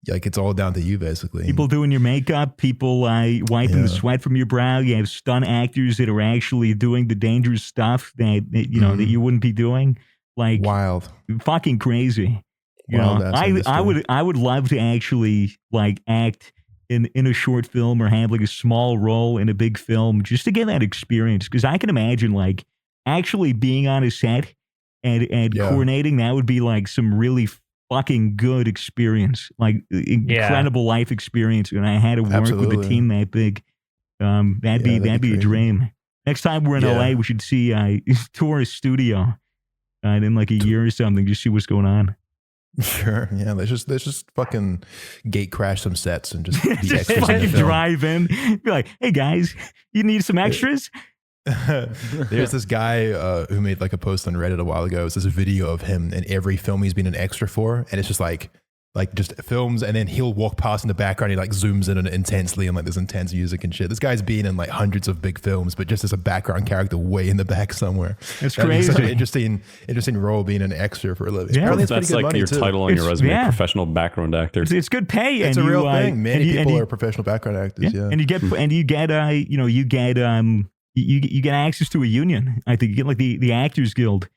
Like it's all down to you, basically. People doing your makeup, people wiping the sweat from your brow. You have stunt actors that are actually doing the dangerous stuff that you know that you wouldn't be doing. Like wild, fucking crazy. You know, I would love to actually like act in a short film or have like a small role in a big film just to get that experience. Because I can imagine like actually being on a set and coordinating. That would be like some really fucking good experience, like incredible life experience. And I had to work with a team that big. That'd be a dream. Next time we're in LA, we should see tour a studio in like a year or something. Just see what's going on. Sure. Yeah. Let's just fucking gate crash some sets and just just fucking drive in. Be like, hey guys, you need some extras? There's this guy who made like a post on Reddit a while ago. It's this video of him in every film he's been an extra for, and it's just like just films, and then he'll walk past in the background. He like zooms in on it intensely, and like there's intense music and shit. This guy's been in like hundreds of big films, but just as a background character way in the back somewhere. That's crazy. Such an interesting role being an extra for a living. Yeah, that's like your title on your resume, professional background actor. It's good pay. It's a real thing. Many people are professional background actors. Yeah, and you get access to a union. I think you get like the Actors Guild.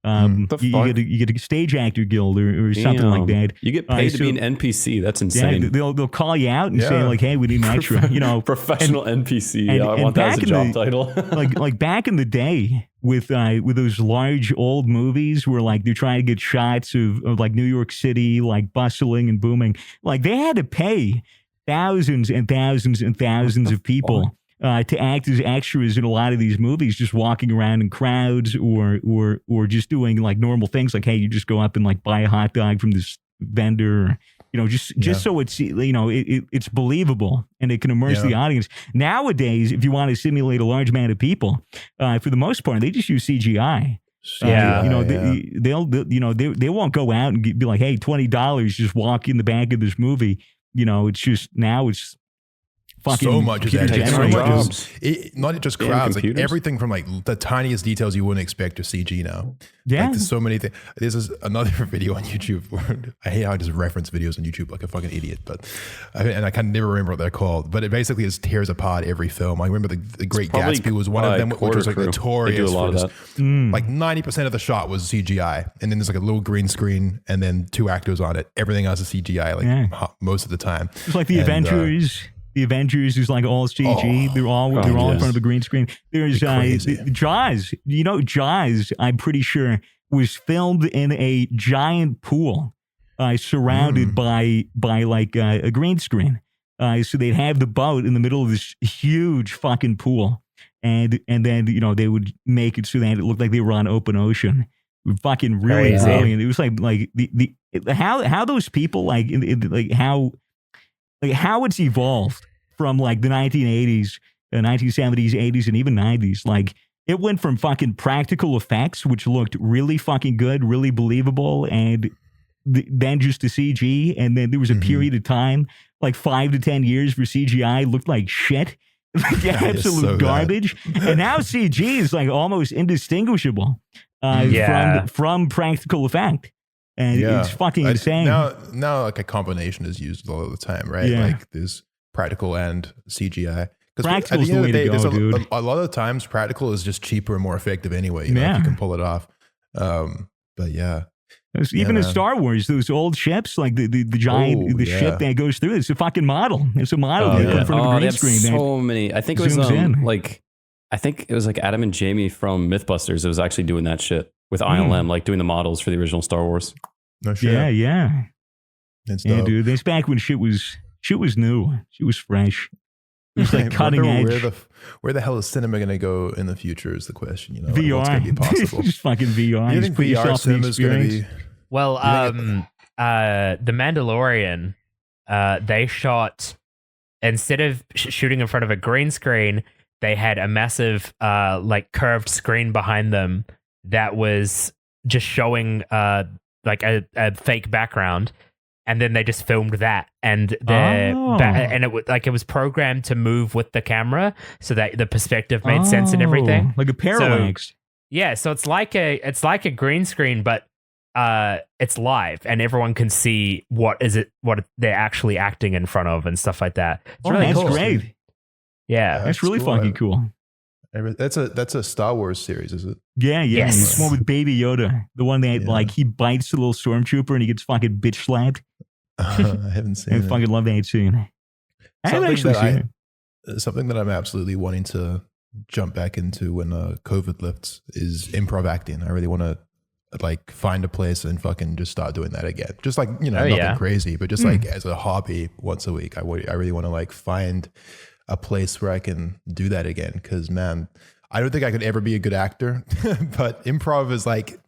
You get a stage actor guild or something like that. You get paid to be an NPC. That's insane. Yeah, they'll call you out and say like, "Hey, we need an extra." You know, professional NPC. I want that as a job title. like back in the day with those large old movies where like they're trying to get shots of like New York City like bustling and booming. Like they had to pay thousands and thousands and thousands of people to act as extras in a lot of these movies, just walking around in crowds or just doing like normal things like, hey, you just go up and like buy a hot dog from this vendor, you know, just so it's, you know, it's believable and it can immerse the audience. Nowadays, if you want to simulate a large amount of people, for the most part, they just use CGI. They won't go out and be like, hey, $20, just walk in the back of this movie. You know, it's just now it's fucking so much of that. Not just crowds, like everything from like the tiniest details you wouldn't expect to CG now. Yeah, like, there's so many things. This is another video on YouTube. I hate how I just reference videos on YouTube like a fucking idiot, but I can never remember what they're called. But it basically just tears apart every film. I remember the Great Gatsby was one of them, which was like notorious for just like 90% of the shot was CGI, and then there's like a little green screen, and then 2 actors on it. Everything else is CGI, like most of the time. It's like the Avengers. The Avengers is like all CG. They're all in front of a green screen. There's Jaws. You know, Jaws, I'm pretty sure, was filmed in a giant pool surrounded by like a green screen. So they'd have the boat in the middle of this huge fucking pool. And then, you know, they would make it so that it looked like they were on open ocean. Fucking really brilliant. It was like the how those people how it's evolved from like the 1980s, 1970s, 80s, and even 90s. Like it went from fucking practical effects, which looked really fucking good, really believable, and then just to CG. And then there was a period of time, like 5 to 10 years, where CGI looked like shit, like absolute garbage. And now CG is like almost indistinguishable from practical effect. And it's fucking insane. Now, like a combination is used a lot of the time, right? Yeah. Like there's practical and CGI. Practical is the way to go, dude. A lot of the times, practical is just cheaper and more effective anyway. You know, if you can pull it off. But yeah. Even in Star Wars, those old ships, like the giant ship that goes through, it's a fucking model. It's a model in front of a green screen. So many. I think it was like Adam and Jamie from Mythbusters. It was actually doing that shit with ILM, like doing the models for the original Star Wars. No shit. Yeah. It's dope. Dude. That's back when shit was new. Shit was fresh. It was like cutting edge. Where the hell is cinema going to go in the future is the question. You know, VR. What's going to be possible? Just fucking VR. You think VR cinema is going to be? Well, The Mandalorian, they shot, instead of shooting in front of a green screen, they had a massive like curved screen behind them that was just showing like a fake background, and then they just filmed that, and and it was programmed to move with the camera so that the perspective made sense and everything, like a parallax. So it's like a green screen, but it's live, and everyone can see what they're actually acting in front of and stuff like that. It's really that's cool. great. Yeah, that's really fucking cool. That's a Star Wars series, is it? Yeah. Yes. It's one with Baby Yoda, the one that like he bites the little stormtrooper and he gets fucking bitch slapped. I haven't seen it. I fucking love that scene. I haven't actually seen it. Something that I'm absolutely wanting to jump back into when COVID lifts is improv acting. I really want to like find a place and fucking just start doing that again. Just like, nothing crazy, but just like as a hobby once a week. I really want to like find a place where I can do that again. Cause man, I don't think I could ever be a good actor, but improv is like,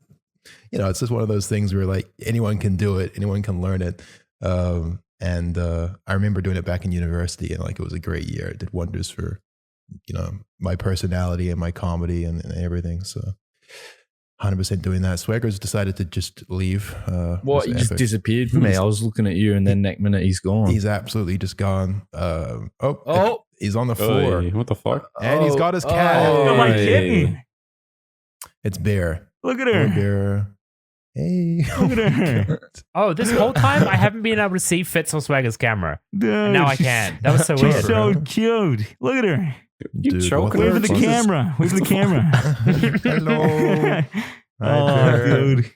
it's just one of those things where like anyone can do it. Anyone can learn it. And I remember doing it back in university, and like it was a great year. It did wonders for my personality and my comedy and everything. So 100% doing that. Swagger's decided to just leave. What? He just disappeared from me. I was looking at you, and then next minute he's gone. He's absolutely just gone. He's on the floor. Hey, what the fuck? And he's got his cat. Oh my kidding. It's Bear. Look at her. Hey, Bear. Hey. Look at her. Oh, this whole time I haven't been able to see Fitz or Swagger's camera. Dude, and now I can. That was so she's weird. so cute. Look at her. Dude, Wave at the camera. Wave at the camera. Hello. Oh, dude.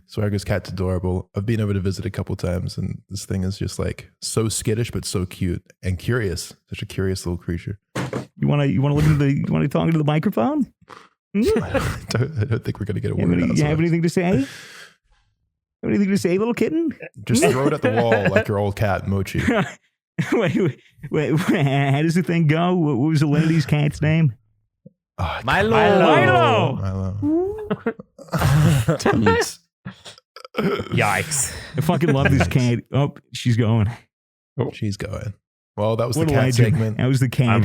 Swagger's cat's adorable. I've been over to visit a couple times, and this thing is just like so skittish but so cute and curious. Such a curious little creature. You want to talk into the microphone? I don't think we're gonna get a word out. You have anything to say? Have anything to say, little kitten? Just throw it at the wall like your old cat, Mochi. wait, how does the thing go? What was the lady's cat's name? Milo. Yikes. I fucking love this cat. Oh, she's going. She's going. Well, that was What the a cat legend. segment. That was the cat.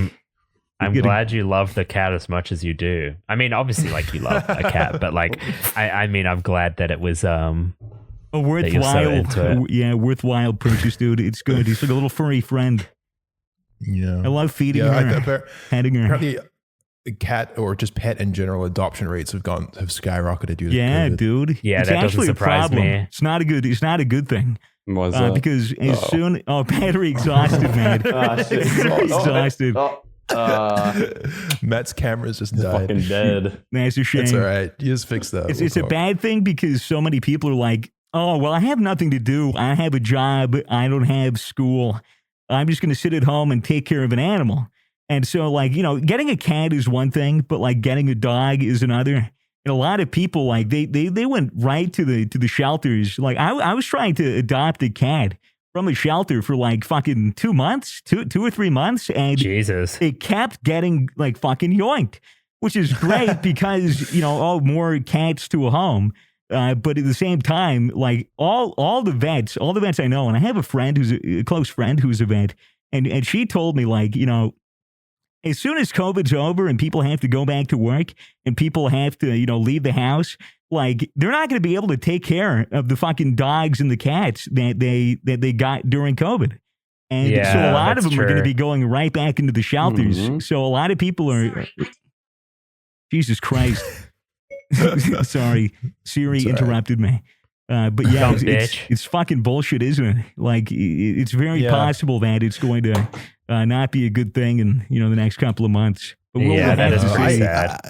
I'm glad you love the cat as much as you do. I mean, obviously, like you love a cat, but like, I mean, I'm glad that it was a worthwhile, worthwhile purchase, dude. It's good. He's like a little furry friend. Yeah, I love feeding her, petting her. Apparently, cat or just pet in general adoption rates have skyrocketed due to COVID. Dude. Yeah, it's that doesn't actually surprise a problem. me. It's not a good thing. Because as soon battery exhausted, man. Exhausted. Matt's camera's just died. Fucking dead. That's a shame. It's all right. You just fix that. It's a bad thing because so many people are like, oh, well, I have nothing to do. I have a job. I don't have school. I'm just going to sit at home and take care of an animal. And so, like, getting a cat is one thing, but like getting a dog is another. And a lot of people, like, they went right to the shelters. Like, I was trying to adopt a cat from a shelter for like fucking 2 months, two or 3 months, and Jesus, it kept getting like fucking yoinked, which is great because more cats to a home. But at the same time, like all the vets I know, and I have a friend who's a close friend who's a vet, and she told me like, as soon as COVID's over and people have to go back to work and people have to, leave the house, like they're not going to be able to take care of the fucking dogs and the cats that they got during COVID. And so a lot of them are going to be going right back into the shelters. Mm-hmm. So a lot of people are, Jesus Christ. Sorry, Siri interrupted me. But yeah, it's fucking bullshit, isn't it? Like it's very possible that it's going to not be a good thing in the next couple of months. But that is pretty sad.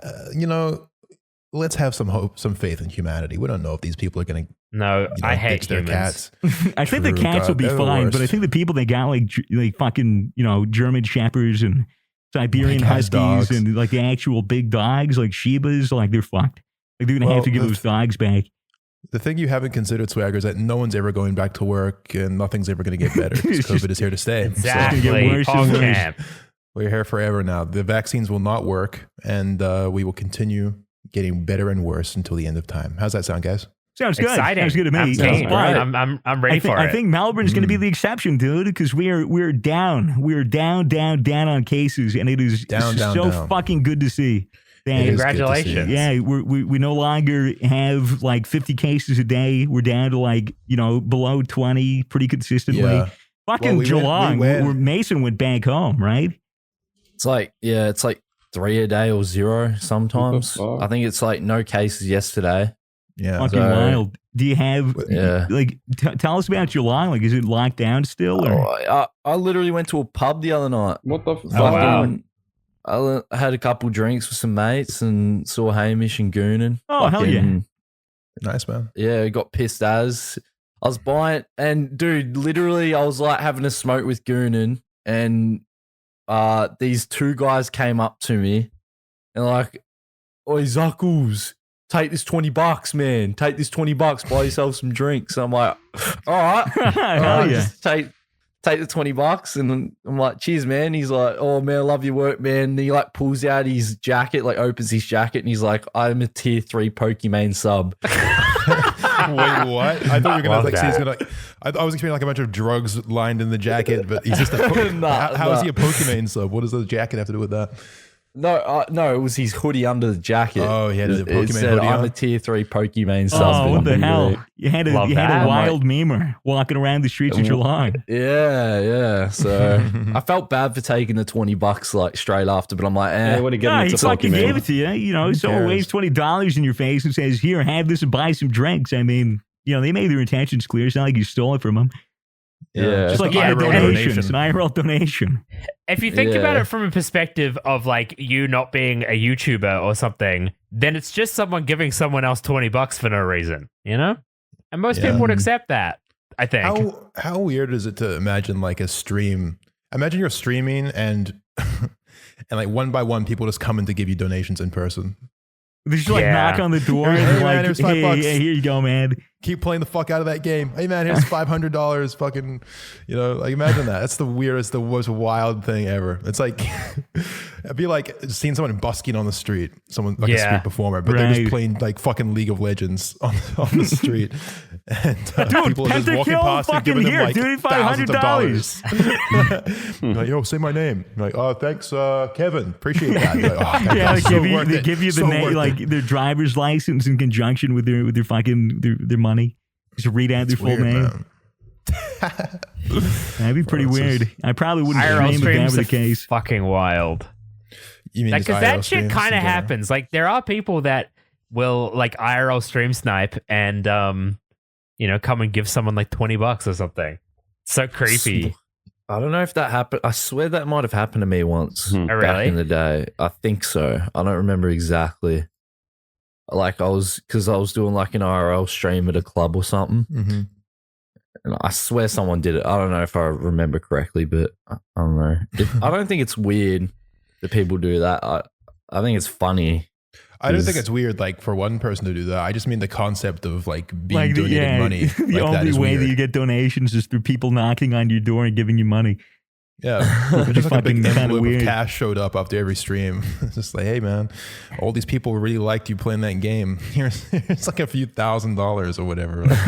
Let's have some hope, some faith in humanity. We don't know if these people are going to. No, I hate humans. Cats. I think the cats will be fine, but I think the people that got like fucking German shepherds and Siberian huskies dogs. And like the actual big dogs like Shibas, like they're fucked. Like they're gonna have to give those dogs back. The thing you haven't considered, Swagger, is that no one's ever going back to work and nothing's ever going to get better because COVID is here to stay. Exactly. So it's gonna get worse and worse. We're here forever now. The vaccines will not work, and we will continue getting better and worse until the end of time. How's that sound, guys? Sounds good. Exciting. Sounds good to me. I'm game. But I'm ready for it. I think Melbourne's going to be the exception, dude, because we're down. We're down on cases, and it is so fucking good to see. Congratulations. Yeah, we no longer have like 50 cases a day. We're down to like, below 20 pretty consistently. Yeah. Fucking Geelong, where Mason went back home, right? It's like 3 a day or 0 sometimes. I think it's like no cases yesterday. Yeah. Fucking wild. Do you have, tell us about Geelong. Like, is it locked down still? Or? I literally went to a pub the other night. What the fuck? I had a couple drinks with some mates and saw Hamish and Goonan. Oh, hell yeah. Nice, man. Yeah, got pissed as. I was buying, and dude, literally, I was like having a smoke with Goonan, and these 2 guys came up to me and like, "Oi, Zuckles, take this $20, man. Take this $20, buy yourself some drinks." And I'm like, all right. Just take the $20. And I'm like, cheers, man. He's like, oh, man, I love your work, man. And he like pulls out his jacket, like opens his jacket, and he's like, I'm a tier 3 Pokemon sub. Wait, what? I thought you were going to say he's going to... I was expecting like a bunch of drugs lined in the jacket, but he's just a... How is he a Pokemon sub? What does the jacket have to do with that? No, it was his hoodie under the jacket. Oh, he had a Pokemon said, hoodie I'm on? a tier 3 Pokemon sub. Oh, what the hell? You had a wild memer walking around the streets of Geelong. Yeah. So I felt bad for taking the $20 like straight after, but I'm like, Hey, what are you getting? He fucking gave it to you. Someone waves $20 in your face and says, here, have this and buy some drinks. I mean, they made their intentions clear. It's not like you stole it from them. Yeah. Just like donation. It's an IRL donation. If you think about it from a perspective of like you not being a YouTuber or something, then it's just someone giving someone else $20 for no reason, And most people would accept that, I think. How weird is it to imagine like a stream? Imagine you're streaming and like one by one people just come in to give you donations in person. They just knock on the door and they're like, here's $5. Hey, here you go, man. Keep playing the fuck out of that game. Hey, man, here's $500. Fucking, like imagine that. That's the weirdest, the most wild thing ever. It's like, it'd be like seeing someone busking on the street, someone like a street performer, but they're just playing like fucking League of Legends on the street. And people are just walking past and giving them like thousands of dollars. Like, yo, say my name. Like, oh, thanks, Kevin. Appreciate that. Like, they give you the name, like their driver's license in conjunction with their fucking their money. Just read out their full name. That'd be pretty weird. I probably wouldn't stream if that were the case. Fucking wild. You mean because that shit kind of happens. Like there are people that will like IRL stream snipe and come and give someone like $20 or something. So creepy. I don't know if that happened. I swear that might have happened to me once back in the day. I think so. I don't remember exactly. Like I was doing like an IRL stream at a club or something. Mm-hmm. And I swear someone did it. I don't know if I remember correctly, but I don't know. I don't think it's weird that people do that. I think it's funny. I don't think it's weird, like for one person to do that. I just mean the concept of like being donated money. The only way that you get donations is through people knocking on your door and giving you money. Yeah, just like a big envelope of cash showed up after every stream. It's just like, hey man, all these people really liked you playing that game. Here's like a few $1,000s or whatever. Like,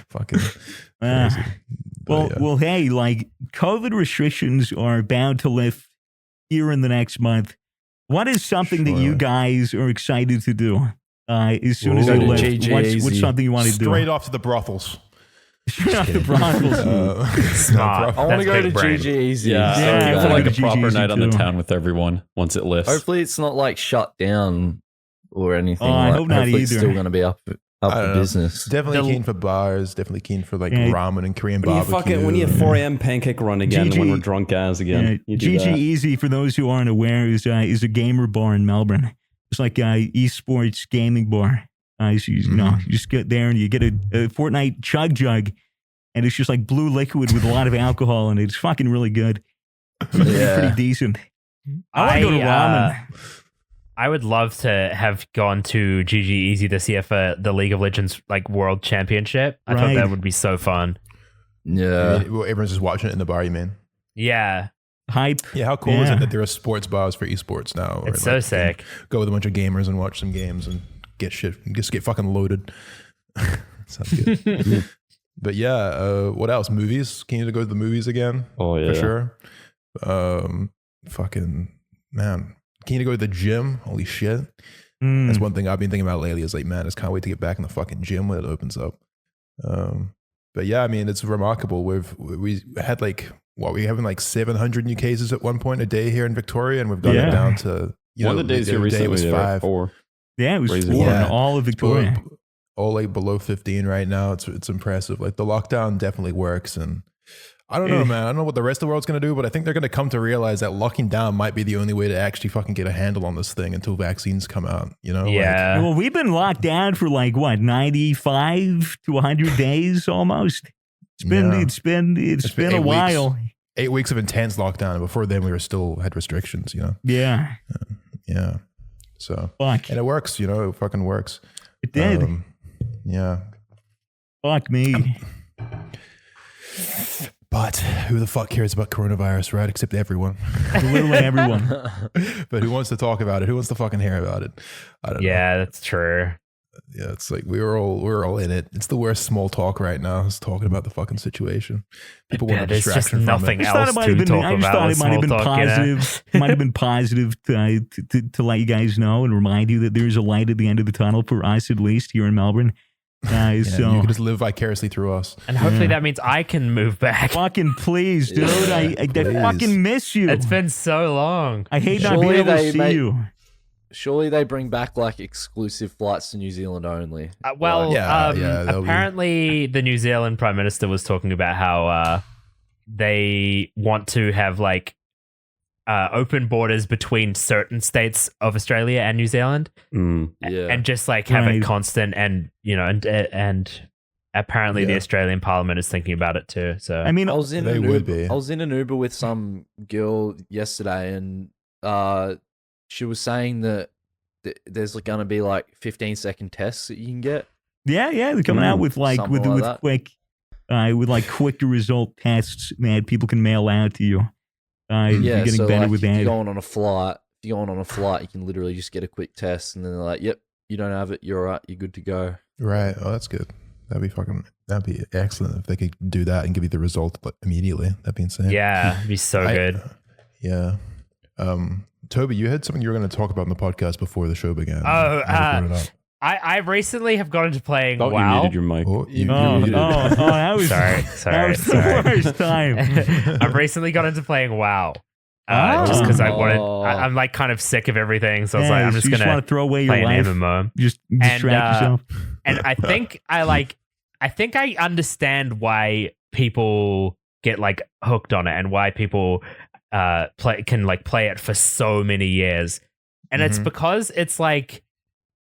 fucking crazy. Well, hey, like COVID restrictions are bound to lift here in the next month. What is something that you guys are excited to do as soon as they lift? What's something you want to do? Straight off to the brothels. Straight off the brothels. Smart. I want to go to GG Easy. Yeah, like a proper night on the town with everyone once it lifts. Hopefully it's not like shut down or anything. I hope not either. It's still going to be up for business. Definitely keen for bars. Definitely keen for like ramen and Korean barbecue. When you 4 a.m. pancake run again, when we're drunk as again. GG Easy, for those who aren't aware, is a gamer bar in Melbourne. It's like a esports gaming bar. You just get there and you get a Fortnite chug jug, and it's just like blue liquid with a lot of alcohol in it. It's fucking really good. Pretty decent. I want to go to ramen. I would love to have gone to GG Easy this year for the League of Legends like World Championship. I thought that would be so fun. Yeah. Everyone's just watching it in the bar, you mean? Yeah. Hype. Yeah, how cool is it that there are sports bars for esports now? It's so sick. Go with a bunch of gamers and watch some games and get fucking loaded. Sounds good. But yeah, what else? Movies? Can you go to the movies again? Oh yeah, for sure. Fucking man, can you go to the gym? Holy shit! That's one thing I've been thinking about lately. Is like, man, I just can't wait to get back in the fucking gym when it opens up. But yeah, I mean, it's remarkable. We had like we having like 700 new cases at one point a day here in Victoria, and we've got it down to one of the days here recently was 5. 4. Yeah, it was 4 in all of Victoria. All like below 15 right now. It's impressive. Like the lockdown definitely works, and I don't know, man. I don't know what the rest of the world's going to do, but I think they're going to come to realize that locking down might be the only way to actually fucking get a handle on this thing until vaccines come out. You know? Yeah. Well, we've been locked down for like what 95 to 100 days almost. It's been a while. 8 weeks of intense lockdown, and before then we were still had restrictions. You know? Yeah. Yeah. So fuck. And it works. You know, it fucking works. It did. Yeah. Fuck me. But who the fuck cares about coronavirus, right? Except everyone. Literally everyone. But who wants to talk about it? Who wants to fucking hear about it? I don't know. Yeah, that's true. Yeah, it's like we're all in it. It's the worst small talk right now. Is talking about the fucking situation. People want a distraction from it. Nothing else to talk about. I just thought it might have been positive. It might have been positive to let you guys know and remind you that there's a light at the end of the tunnel for us, at least here in Melbourne. So you can just live vicariously through us, and hopefully that means I can move back. Fucking please, dude! I fucking miss you. It's been so long. I hate not being able to see you. Surely they bring back like exclusive flights to New Zealand only. Apparently the New Zealand Prime Minister was talking about how they want to have like open borders between certain states of Australia and New Zealand, and just like have it constant, and you know, and apparently the Australian Parliament is thinking about it too. So I mean, I was in an Uber with some girl yesterday, and she was saying that there's going to be like 15-second tests that you can get. Yeah, they're coming out with like with quick result tests that people can mail out to you. You're getting better with that. If you're going on a flight, you can literally just get a quick test, and then they're like, "Yep, you don't have it. You're all right. You're good to go." Right. Oh, that's good. That'd be excellent if they could do that and give you the result immediately. That'd be insane. Yeah, it'd be so good. Yeah. Toby, you had something you were going to talk about in the podcast before the show began. I recently have got into playing WoW. You muted your mic. That was sorry. That was the worst time. I've recently got into playing WoW. Just because I'm like kind of sick of everything, so I was like, I'm just gonna throw away play your life. an MMO, just distract yourself. And I think I understand why people get like hooked on it and why people play it for so many years, and it's because it's like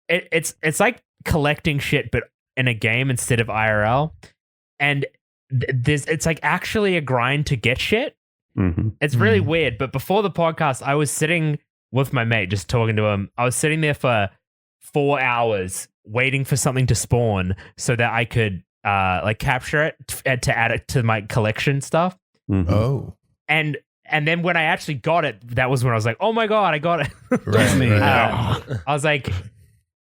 it's like collecting shit but in a game instead of IRL, and it's like actually a grind to get shit. It's really weird. But before the podcast, I was sitting with my mate just talking to him. I was sitting there for 4 hours waiting for something to spawn so that I could like capture it to add it to my collection stuff. And then when I actually got it, that was when I was like, "Oh my god, I got it!" I was like,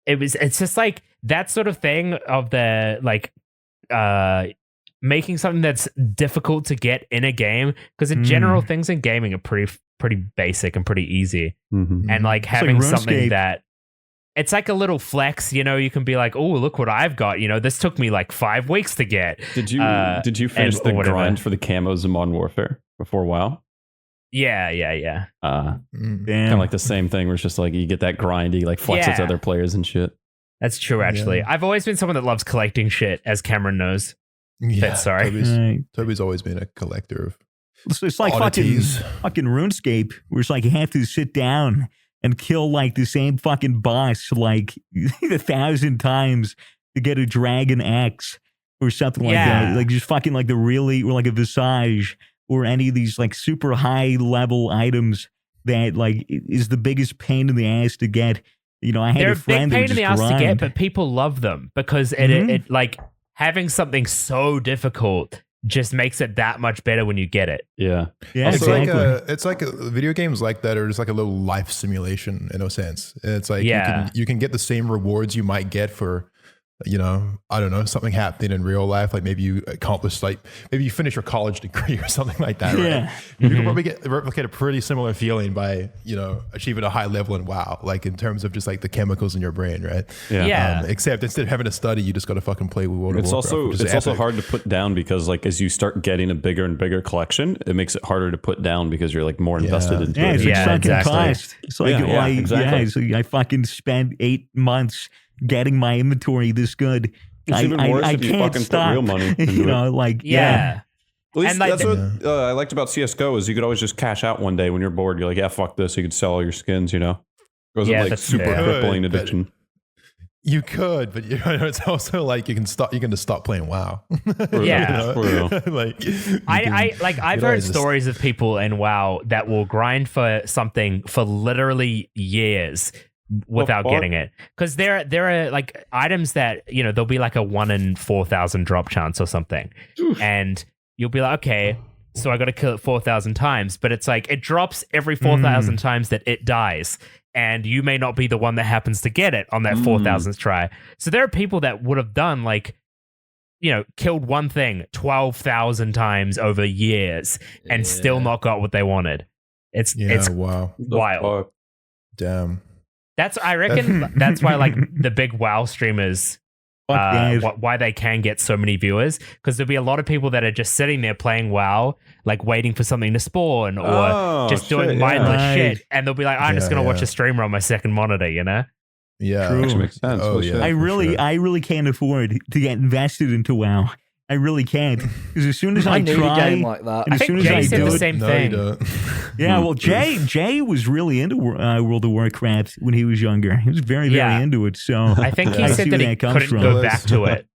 it's just like that sort of thing of the like making something that's difficult to get in a game, because in general things in gaming are pretty basic and pretty easy, and like having something that it's like a little flex, you know, you can be like, "Oh, look what I've got," you know, this took me like 5 weeks to get. Did you finish the grind for the camos in Modern Warfare before WoW? Yeah. Kind of like the same thing where it's just like you get that grind, you like flex with other players and shit. That's true, actually. I've always been someone that loves collecting shit, as Cameron knows. Yeah, sorry. Toby's always been a collector of it's like fucking RuneScape, where it's like you have to sit down and kill like the same fucking boss like 1,000 times to get a dragon axe or something like that. Like just fucking like or like a visage or any of these like super high level items that like is the biggest pain in the ass to get. You know, I had a friend they're a big pain in the ass to get, but people love them because it like having something so difficult just makes it that much better when you get it. Yeah, it's exactly. It's like video games like that are just like a little life simulation in a sense. And it's like you can get the same rewards you might get for you know, I don't know, something happening in real life, like maybe you accomplished, like maybe you finish your college degree or something like that, right? Yeah. You can probably replicate a pretty similar feeling by, you know, achieving a high level in WoW, like in terms of just like the chemicals in your brain, right? Yeah. Except instead of having to study, you just got to fucking play with World of Warcraft. It's also hard to put down because like as you start getting a bigger and bigger collection, it makes it harder to put down because you're like more invested into Yeah, it. it's like sunken exactly. cost. It's like, exactly. it's like I fucking spent 8 months getting my inventory this good. It's even worse if you can't fucking stop. put real money into You know, it. like, Yeah. At least And, like, that's what I liked about CSGO is you could always just cash out one day when you're bored. You're like, yeah, fuck this. You could sell all your skins, you know? It wasn't like that's super fair. crippling But addiction. You could, but you know, it's also like you can just stop playing WoW. Yeah. For real. Like I've heard stories of people in WoW that will grind for something for literally years without getting it, because there are like items that, you know, there'll be like a 1 in 4,000 drop chance or something, and you'll be like, okay, so I got to kill it 4,000 times, but it's like it drops every 4,000 times that it dies, and you may not be the one that happens to get it on that 4,000th try. So there are people that would have done like, you know, killed one thing 12,000 times over years and still not got what they wanted. It's wow, wild. damn. I reckon that's why like the big WoW streamers, why they can get so many viewers, because there'll be a lot of people that are just sitting there playing WoW, like waiting for something to spawn or just doing mindless shit, and they'll be like, I'm just gonna watch a streamer on my second monitor, you know? Yeah, True. Which makes sense. Oh, yeah. I really can't afford to get invested into WoW. I really can't, because as soon as I need try, a game like that. and I as soon think as I Jay said do the it, same No, thing. you don't. yeah. Well, Jay was really into World of Warcraft when he was younger. He was very into it. So I think he I said see that where he comes couldn't from. go back to it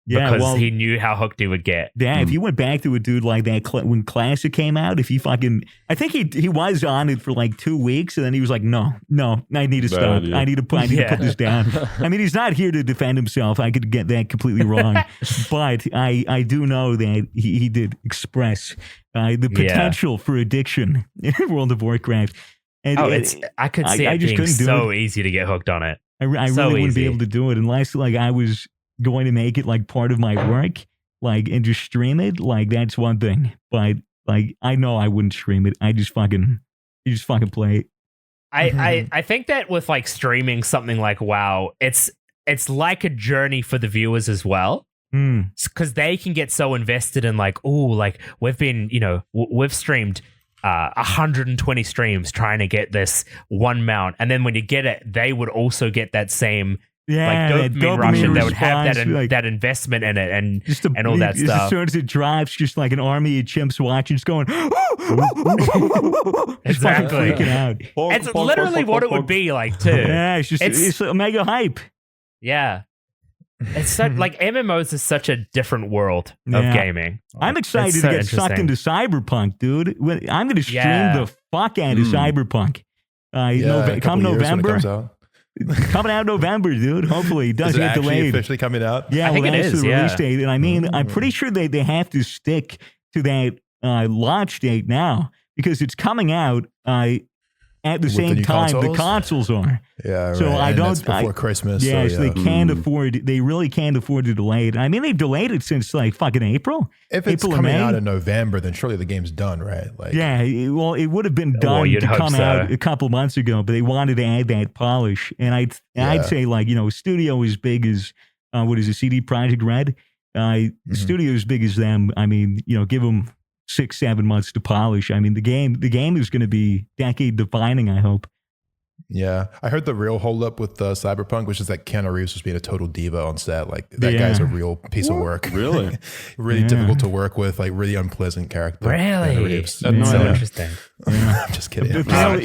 because well, he knew how hooked he would get. yeah, if you went back to a dude like that when Classic came out, if he fucking, I think he was on it for like 2 weeks, and then he was like, no, I need to stop. idea. I need to put this down. I mean, he's not here to defend himself. I could get that completely wrong, but I do know that he did express the potential for addiction in World of Warcraft. And I could see it just being couldn't do so it. easy to get hooked on it. I So really wouldn't be easy. able to do it unless like I was going to make it like part of my work, like, and just stream it. Like, that's one thing, but like I know I wouldn't stream it. I just fucking play it. I think that with like streaming something like WoW, it's like a journey for the viewers as well, because they can get so invested in like, oh, like we've been, you know, we've streamed 120 streams trying to get this one mount, and then when you get it, they would also get that same like dopamine rush, and they would have that investment in it and all that stuff. As soon as it drives, just like an army of chimps watching, just going, exactly. freaking out. It's literally what it would be like too. Yeah, it's a mega hype. Yeah. It's so, like MMOs is such a different world of gaming. I'm excited It's to so get sucked into Cyberpunk, dude. I'm going to stream the fuck out of Cyberpunk. Come November. Coming out in November, dude. Hopefully, it doesn't get delayed. Officially coming out. Yeah, I think it is. The Yeah. release date, and I mean, I'm pretty sure they have to stick to that launch date now because it's coming out at the same time the consoles are. Yeah, so right. I And don't that's before Christmas. Yeah, so they can't Mm. afford. They really can't afford to delay it. I mean, they've delayed it since like fucking April. If it's April coming and May. out in November, then surely the game's done, right? Like, Yeah, well, it would have been done you'd to hope come so. out a couple months ago, but they wanted to add that polish. And I'd say like, you know, a studio as big as what is it, CD Projekt Red? Studio as big as them. I mean, you know, give them 6-7 months to polish. I mean, the game is going to be decade defining, I hope. Yeah, I heard the real holdup with Cyberpunk, which is that Keanu Reeves was being a total diva on set. Like that guy's a real piece of work. Really? Really difficult to work with. Like really unpleasant character. Keanu Really? Reeves. That's so interesting. I'm just kidding. What the fuck?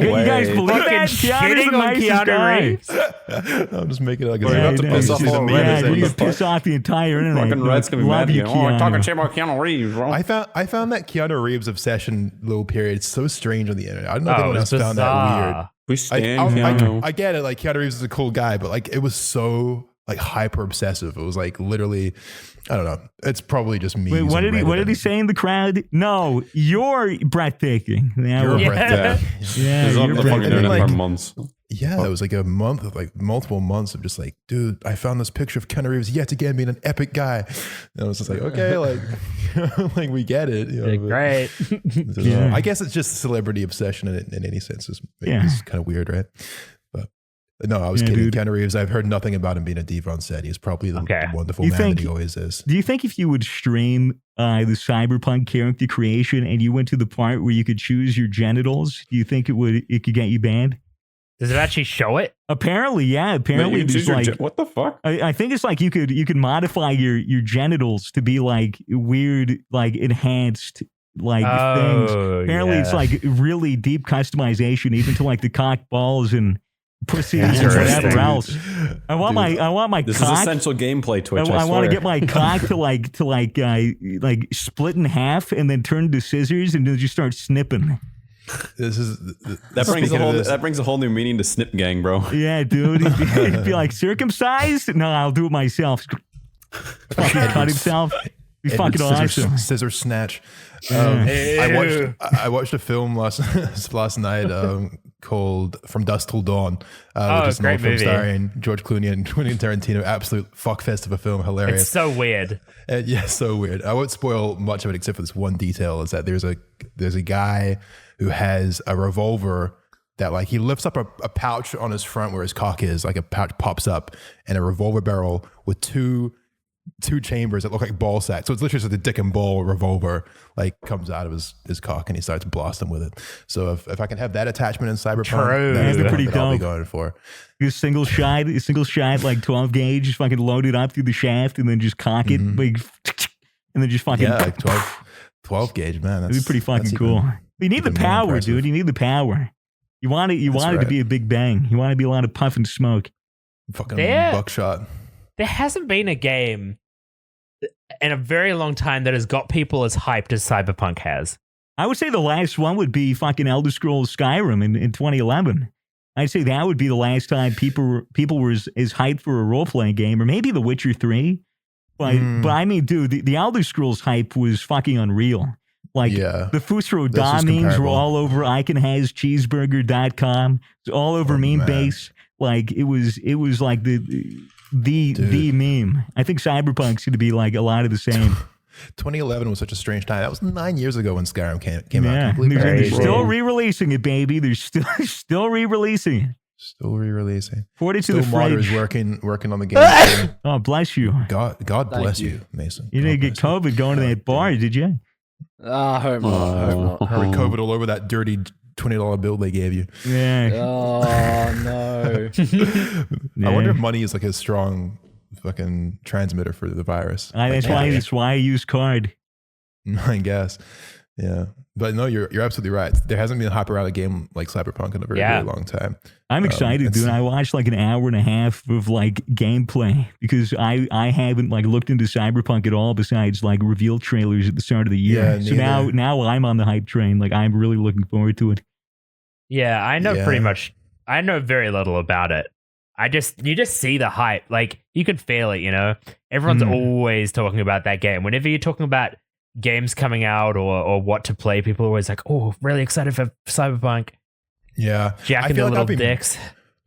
You guys believe Fucking that? Keanu's shitting the on nicest Keanu guy. Reeves. I'm just making it like Well, you're about to piss off all Yeah, Reddit. you're What gonna the piss off the entire internet. Fucking Red's gonna be Love mad you, again. Oh, I'm Keanu. talking shit about Keanu Reeves, bro. I found that Keanu Reeves obsession little period so strange on the internet. I don't know if anyone it's else found that weird. We stand Keanu. I get it. Like Keanu Reeves is a cool guy, but like it was so like hyper obsessive. It was like literally, I don't know. It's probably just me. Wait, what did he say in the crowd? No, you're breathtaking. You're Yeah. breathtaking. Yeah, He's on you're the fucking breathtaking. internet like- for months. Yeah, it was like a month of like multiple months of just like, dude, I found this picture of Keanu Reeves yet again being an epic guy. And I was just like, okay, like, like we get it. You know, Great. Yeah. I guess it's just celebrity obsession in any sense. It's kind of weird, right? But no, I was kidding. Dude. Keanu Reeves, I've heard nothing about him being a diva on set. He's probably the wonderful man that he always is. Do you think if you would stream the Cyberpunk character creation and you went to the part where you could choose your genitals, do you think it could get you banned? Does it actually show it? Apparently, yeah. Apparently, there's like what the fuck? I think it's like you could modify your genitals to be like weird, like enhanced, like things. Apparently, it's like really deep customization, even to like the cock, balls, and pussy and whatever else. I want my This cock. is essential gameplay, Twitch. I want to get my cock to like split in half and then turn to scissors and then just start snipping. That brings a whole new meaning to Snip Gang, bro. Yeah, dude. He'd be like, circumcised? No, I'll do it myself. Fucking cut himself. Be fucking awesome. Scissor snatch. I watched a film last night called From Dusk Till Dawn, which is an old film starring George Clooney and Quentin Tarantino. Absolute fuckfest of a film, hilarious. It's so weird. So weird. I won't spoil much of it except for this one detail: is that there's a guy who has a revolver that like he lifts up a pouch on his front where his cock is, like a pouch pops up, and a revolver barrel with two chambers that look like ball sacks. So it's literally just a dick and ball revolver like comes out of his cock and he starts blasting with it. So if I can have that attachment in Cyberpunk, that'd be pretty dope. I'll be dope. going for. A single shot, like 12 gauge, just fucking load it up through the shaft and then just cock it, like, and then just fucking like 12 gauge, man. That'd be pretty fucking cool. You need the power, dude. You need the power. You want it to be a big bang. You want it to be a lot of puff and smoke. Fucking buckshot. There hasn't been a game in a very long time that has got people as hyped as Cyberpunk has. I would say the last one would be fucking Elder Scrolls Skyrim in 2011. I'd say that would be the last time people were as hyped for a role-playing game, or maybe The Witcher 3. But I mean, dude, the Elder Scrolls hype was fucking unreal. Like, the Fusro Da memes were all over iconhascheeseburger.com. It's all over meme base. Like, it was like the meme. I think Cyberpunk's going to be like a lot of the same. 2011 was such a strange time. That was 9 years ago when Skyrim came out. They're still re-releasing it, baby. They're still re-releasing it. Still re-releasing. Poured it to the fridge. Is working on the game. Oh, bless you. God bless you, Mason. You didn't get COVID going to that bar, did you? I hope not. Heard COVID all over that dirty $20 bill they gave you. Yeah. Oh, no. I wonder if money is like a strong fucking transmitter for the virus. That's why I use card. I guess. Yeah. But no, you're absolutely right. There hasn't been a hype around a game like Cyberpunk in a very, very long time. I'm excited, dude. I watched like an hour and a half of like gameplay because I haven't like looked into Cyberpunk at all besides like reveal trailers at the start of the year. Yeah, so now I'm on the hype train. Like I'm really looking forward to it. Yeah, I know pretty much. I know very little about it. You just see the hype. Like you can feel it, you know? Everyone's always talking about that game. Whenever you're talking about games coming out or what to play, people are always like, oh, really excited for Cyberpunk. Yeah. Jacking the little dicks.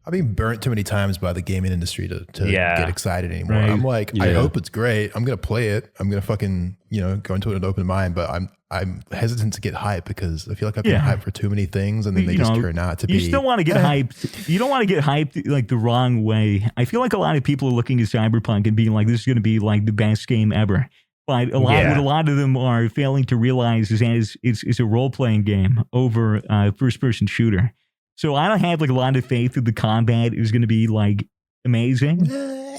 I've been burnt too many times by the gaming industry to get excited anymore. Right. I'm like, I hope it's great. I'm going to play it. I'm going to fucking, go into it with an open mind, but I'm hesitant to get hyped because I feel like I've been hyped for too many things and then they just turn out to be. You still want to get hyped. You don't want to get hyped like the wrong way. I feel like a lot of people are looking at Cyberpunk and being like, this is going to be like the best game ever. But what a lot of them are failing to realize is that it's a role-playing game over a first-person shooter. So I don't have like a lot of faith that the combat is going to be like amazing.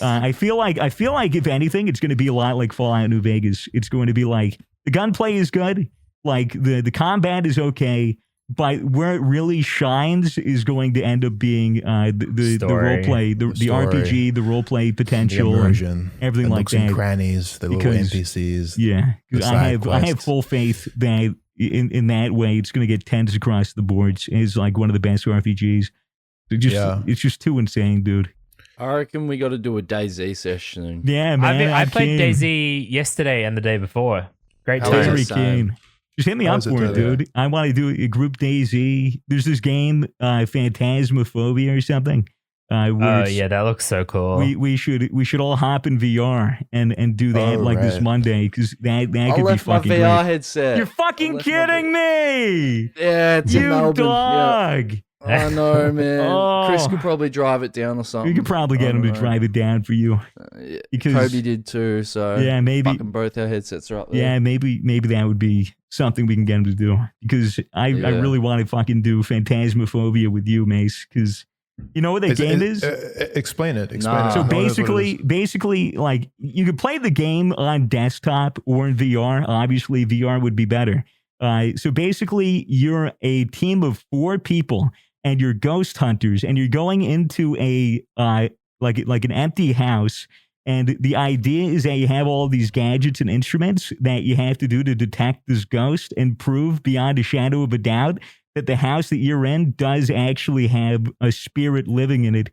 I feel like if anything, it's going to be a lot like Fallout New Vegas. It's going to be like the gunplay is good, like the combat is okay, but where it really shines is going to end up being the roleplay, the RPG, the roleplay potential, the immersion, everything like that. And crannies, the little NPCs. Yeah, I have full faith that in that way it's going to get tens across the boards. It's like one of the best RPGs. It's just too insane, dude. I reckon we got to do a DayZ session. Yeah, man. I played DayZ yesterday and the day before. Great time. Very keen. Just hit me How up is it, for it, Toby? dude. I want to do a group DayZ. There's this game, Phantasmophobia or something. Oh yeah, that looks so cool. We should all hop in VR and do that this right. Monday, because that I could be left my fucking VR great. headset. You're fucking I left my kidding me! Yeah, it's in You Melbourne. dog! Yeah. I know, man. Oh. Chris could probably drive it down or something. We could probably get I him to don't know. drive it down for you. Yeah, Because Toby did too, so yeah, maybe fucking both our headsets are up there. yeah, maybe that would be something we can get him to do, because I really want to fucking do Phantasmophobia with you, Mace, because you know what that game is? Explain it. Nah. So No one knows what it is. basically, like, you could play the game on desktop or in VR. Obviously, VR would be better. So basically, you're a team of 4 people, and you're ghost hunters, and you're going into a like an empty house. And the idea is that you have all these gadgets and instruments that you have to do to detect this ghost and prove beyond a shadow of a doubt that the house that you're in does actually have a spirit living in it.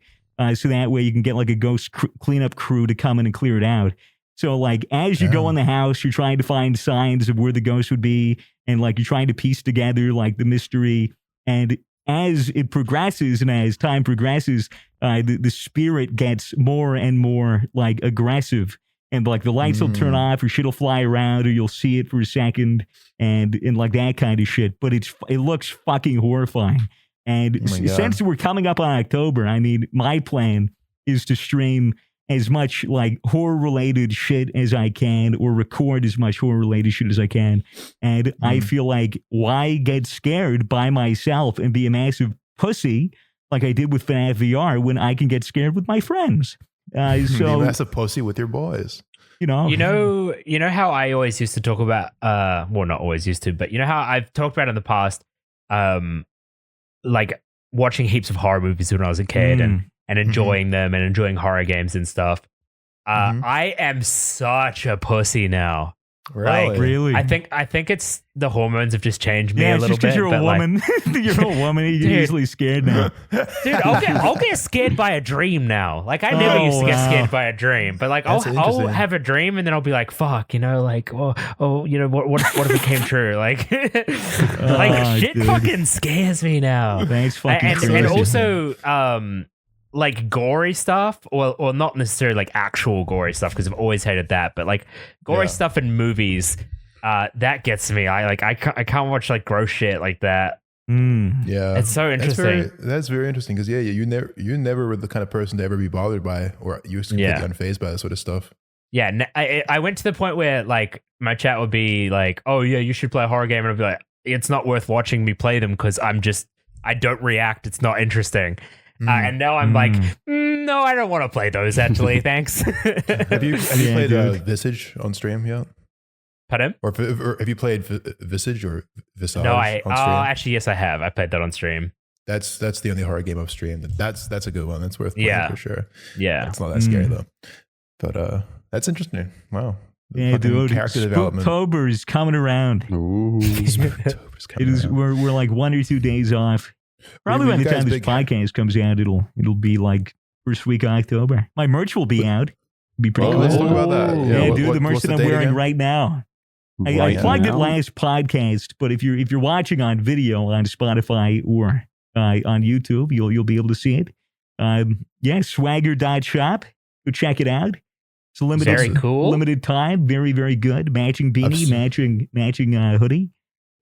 So that way you can get like a ghost cleanup crew to come in and clear it out. So like as you go in the house, you're trying to find signs of where the ghost would be. And like you're trying to piece together like the mystery. And as it progresses and as time progresses, the spirit gets more and more like aggressive. And like the lights will turn off, or shit will fly around, or you'll see it for a second, and like that kind of shit. But it looks fucking horrifying. And Oh my God. since we're coming up on October, I mean, my plan is to stream as much like horror related shit as I can, or record as much horror related shit as I can. And I feel like, why get scared by myself and be a massive pussy like I did with FNAF VR when I can get scared with my friends? So that's a pussy with your boys. you know, You know how I always used to talk about, well, not always used to, but you know how I've talked about in the past, like watching heaps of horror movies when I was a kid and enjoying them and enjoying horror games and stuff. I am such a pussy now. Like, really? I think it's the hormones have just changed me yeah, a it's little just because bit. you're a but, like, woman. You're a woman. You're Dude. easily scared now. dude, I'll get scared by a dream now. Like I never used to get scared by a dream, but like I'll That's interesting. have a dream and then I'll be like, fuck, you know, like you know what if it came true? Like shit dude. fucking scares me now. Thanks, fucking and crazy. also like gory stuff, or not necessarily like actual gory stuff, because I've always hated that, but like gory stuff in movies, that gets me. I can't watch like gross shit like that. Yeah, It's so interesting. That's very interesting, because you never were the kind of person to ever be bothered by, or you used to be unfazed by that sort of stuff. Yeah, I went to the point where like my chat would be like, "Oh yeah, you should play a horror game," and I'd be like, "It's not worth watching me play them because I don't react. It's not interesting." And now I'm like, no, I don't want to play those. Actually, thanks. Have you played Visage on stream yet? Pardon? Or have you played Visage or Visage No, on stream? actually, yes, I have. I played that on stream. That's the only horror game I've streamed. That's a good one. That's worth playing for sure. Yeah, It's not that scary though. But that's interesting. Wow. Yeah, Fucking dude. character development. Spooktober is coming around. Ooh. Spooktober's coming It is. out. We're like 1 or 2 days off. Probably Were by you the guys time this big- podcast comes out, it'll be like first week of October. My merch will be out. It'll be pretty Oh, cool. let's talk about that. Yeah, what- dude, the merch what's that I'm date wearing again? right now. I Right plugged it now? last podcast, but if you're watching on video on Spotify or on YouTube, you'll be able to see it. Swagger.shop. Go check it out. It's a limited, Very cool. limited time. Very, very good. Matching beanie, matching hoodie.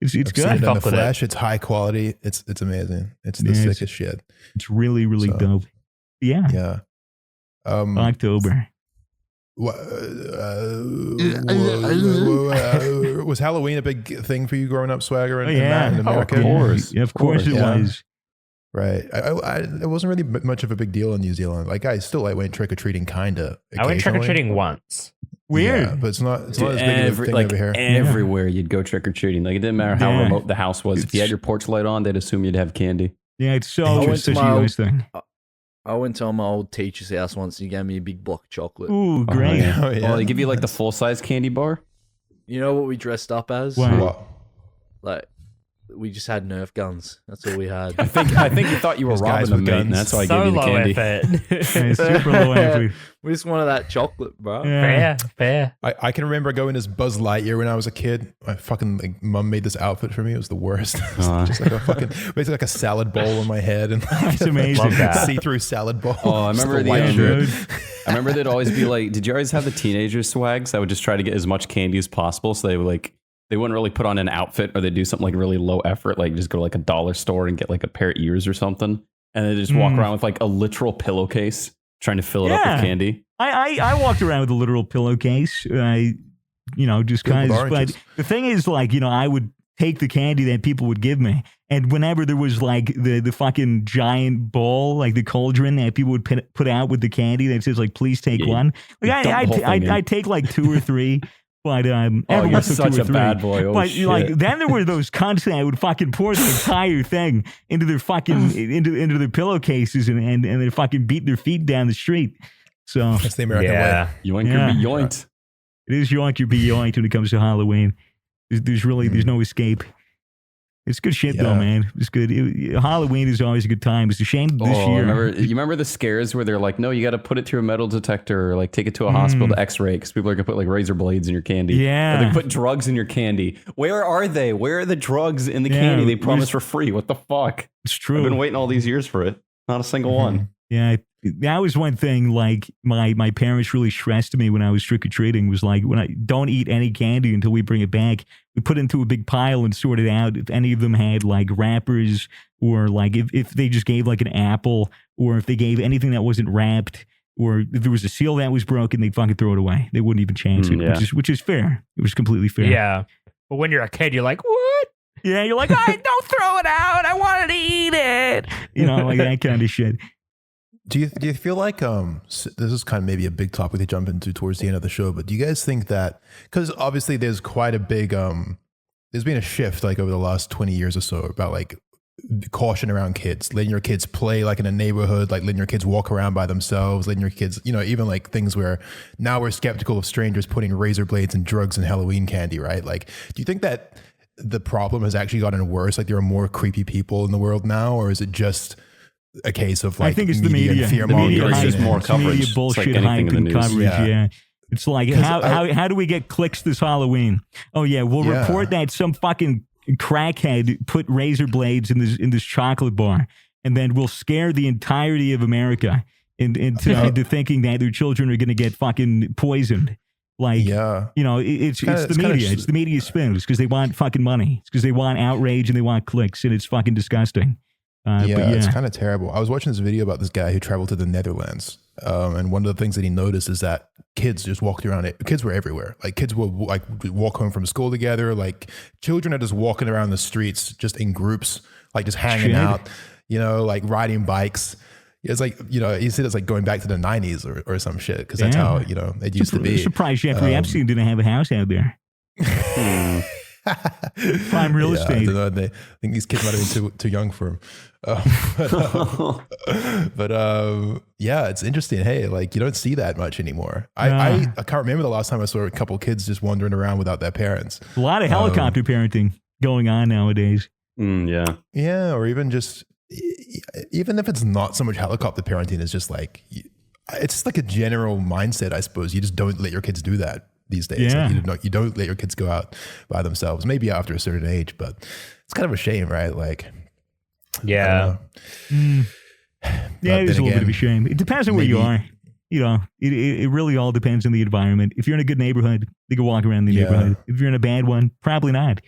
It's I've good. seen it in Fuck the with it. flesh. It's high quality. It's amazing. It's the Yeah, sickest shit. It's really, really So, dope. Yeah. Yeah. October. Was Halloween a big thing for you growing up, Swagger, in of America? course. Yeah, of course it Yeah. was. Right. It wasn't really much of a big deal in New Zealand. Like I went trick or treating, kinda. I went trick or occasionally. treating once. Weird. Yeah, but it's not as Dude, big of a thing over here. everywhere you'd go trick or treating. Like it didn't matter how Yeah. remote the house was. If you had your porch light on, they'd assume you'd have candy. Yeah, it's I so went such to a my US thing. I went to my old teacher's house once and he gave me a big block of chocolate. Ooh, great. yeah. Oh, yeah. Oh, they give you like the full size candy bar. You know what we dressed up as? What? What? Like we just had Nerf guns. That's all we had. I think you thought you were Those guys robbing them, with mate, and guns. that's why I So gave you the low candy. effort. Yeah, super low effort. We just wanted that chocolate, bro. Yeah. Fair. I can remember going as Buzz Lightyear when I was a kid. My fucking mum made this outfit for me. It was the worst. Just like a fucking, basically like a salad bowl on my head and That's amazing. Love that. see-through salad bowl. Oh, I Just remember the white shirt. Dude. I remember they'd always be like, did you always have the teenager swags? I would just try to get as much candy as possible. So they would like, they wouldn't really put on an outfit, or they'd do something like really low effort, like just go to like a dollar store and get like a pair of ears or something. And they just walk around with like a literal pillowcase trying to fill it up with candy. I walked around with a literal pillowcase, just Good with because. But oranges. the thing is, like, I would take the candy that people would give me. And whenever there was like the fucking giant bowl, like the cauldron that people would put out with the candy that says like, please take one. Like dump the whole thing in. I'd take like 2 or 3. But Oh, everyone you're took such 2 or a 3. bad boy. Oh, But shit. like then there were those cunts that would fucking pour the entire thing into their fucking into their pillowcases and they fucking beat their feet down the street. So That's the American way. Yeah. Yoink Yeah. or be yoinked. it is yoink or be yoinked when it comes to Halloween. There's no escape. It's good shit though, Yeah. man. It's good. Halloween is always a good time. It's a shame this year. You remember the scares where they're like, no, you got to put it through a metal detector, or like take it to a hospital to X-ray because people are gonna put like razor blades in your candy. Yeah. Or they put drugs in your candy. Where are they? Where are the drugs in the Yeah, candy they where's- promised for free? What the fuck? It's I've true. been waiting all these years for it. Not a single one. Yeah, that was one thing. Like my parents really stressed to me when I was trick or treating was like, when I don't eat any candy until we bring it back. We put it into a big pile and sort it out. If any of them had like wrappers, or like if they just gave like an apple, or if they gave anything that wasn't wrapped, or if there was a seal that was broken, they'd fucking throw it away. They wouldn't even chance it, Yeah. which is fair. It was completely fair. Yeah. But when you're a kid, you're like, what? Yeah, you're like, don't throw it out. I wanted to eat it. Like that kind of shit. Do you feel like this is kind of maybe a big topic to jump into towards the end of the show, but do you guys think that, because obviously there's quite a big there's been a shift like over the last 20 years or so about like caution around kids, letting your kids play like in a neighborhood, like letting your kids walk around by themselves, letting your kids, even like things where now we're skeptical of strangers putting razor blades and drugs in Halloween candy, right? Like, do you think that the problem has actually gotten worse? Like there are more creepy people in the world now, or is it just a case of like I think it's the media. fear The media mongering? hype, There's more it's media coverage. It's like bullshit anything hype in the and news. coverage. Yeah. Yeah. It's like, how do we get clicks this Halloween? Oh yeah, we'll Yeah. report that some fucking crackhead put razor blades in this chocolate bar, and then we'll scare the entirety of America into thinking that their children are going to get fucking poisoned. Like, it's the media. It's the media spin. It's because they want fucking money. It's because they want outrage and they want clicks, and it's fucking disgusting. It's kind of terrible. I was watching this video about this guy who traveled to the Netherlands, and one of the things that he noticed is that kids just walked around. Kids were everywhere. Like kids would like walk home from school together. Like children are just walking around the streets, just in groups, like just hanging out. Like riding bikes. It's like, he said it's like going back to the 90s or some shit, because that's how, it used to be. Surprised Jeffrey Epstein didn't have a house out there. Prime real estate. I don't know. I think these kids might have been too young for him. Yeah, it's interesting. Hey, like you don't see that much anymore. I can't remember the last time I saw a couple of kids just wandering around without their parents. A lot of helicopter parenting going on nowadays. Yeah. Yeah, or even if it's not so much helicopter parenting, it's just like it's just like a general mindset, I suppose. You just don't let your kids do that these days. Yeah. Like, you don't let your kids go out by themselves. Maybe after a certain age, but it's kind of a shame, right? Like, Yeah. Yeah, But it is a then little bit of a again, shame. It depends on where you are. It really all depends on the environment. If you're in a good neighborhood, they can walk around the neighborhood. If you're in a bad one, probably not.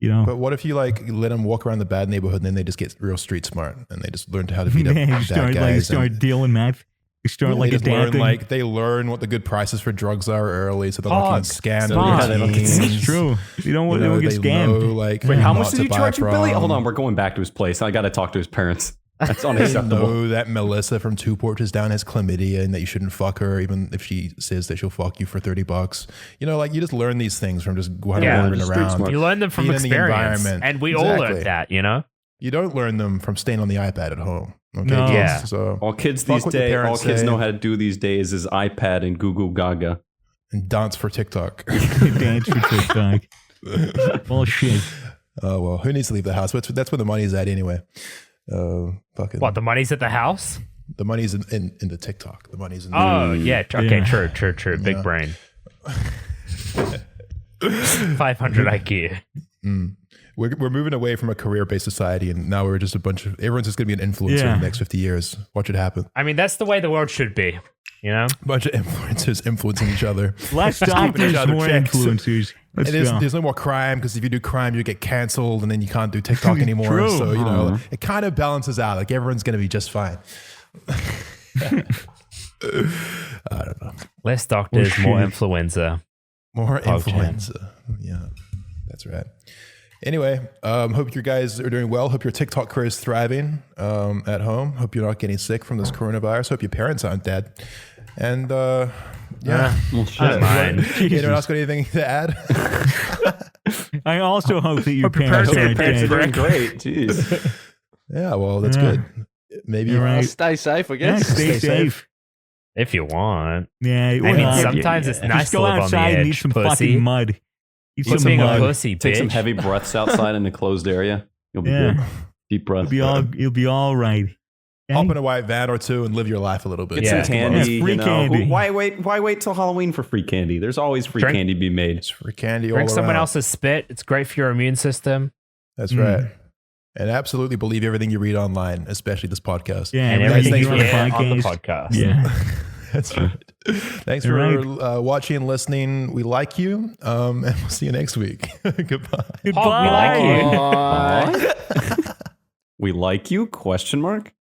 But what if you like let them walk around the bad neighborhood and then they just get real street smart and they just learn how to beat up Man, bad guys? start dealing meth. You start They like just learn, adapting. they learn what the good prices for drugs are early, so they're not Fuck. getting scammed. So on yeah, they don't get routines. It's true. You don't want to get they scammed. know, like, Wait, how not much did to he buy charge you, Billy? from. Hold on, we're going back to his place. I got to talk to his parents. That's They unacceptable. know that Melissa from Two Porches Down has chlamydia and that you shouldn't fuck her, even if she says that she'll fuck you for $30. Like you just learn these things from just wandering just street around. smart. You learn them from Being in the experience. environment. And we all Exactly. learned that. You don't learn them from staying on the iPad at home. Okay, No. kids? Yeah. So All kids Fuck these what your days, all parents kids say. know how to do these days is iPad and Google Gaga. and dance for TikTok. Dance for TikTok. Well, shit. Oh, well, who needs to leave the house? That's where the money's at anyway. Fucking. What, the money's at the house? The money's in the TikTok. The money's in the Oh, yeah. Okay, true. Big brain. 500 IQ. We're moving away from a career-based society, and now we're just everyone's just going to be an influencer in the next 50 years. Watch it happen. I mean, that's the way the world should be, you know? A bunch of influencers influencing each other. Less doctors, more influencers. There's no more crime, because if you do crime, you get canceled, and then you can't do TikTok anymore. True. So, it kind of balances out. Like, everyone's going to be just fine. I don't know. Less doctors, more influenza. More influenza. Yeah, that's right. Anyway, hope you guys are doing well. Hope your TikTok career is thriving at home. Hope you're not getting sick from this coronavirus. Hope your parents aren't dead. And yeah. Well, shit. Anyone else got anything to add? I also hope that your parents aren't dead. Doing great. Jeez. Yeah, well, that's good. Maybe You're right. Stay safe, I Yeah, guess. stay safe. If you want. Yeah, I mean, sometimes it's nice just to go live on the outside and eat edge, some pussy. fucking mud. Eat Quit some being a mud. pussy, Take some bitch. heavy breaths outside in a closed area. You'll be good. Deep breath. You'll be all right. hop in a white van or two and live your life a little bit. Get some candy. Yeah, free candy. Why wait till Halloween for free candy? There's always free candy to be made. It's free candy Drink all someone around. else's spit. It's great for your immune system. That's right. And absolutely believe everything you read online, especially this podcast. Yeah, And everything everything you you hear hear on the podcast. Yeah. That's right. Thanks for watching and listening. We like you. And we'll see you next week. Goodbye. Goodbye. We like you. We like you? Question mark?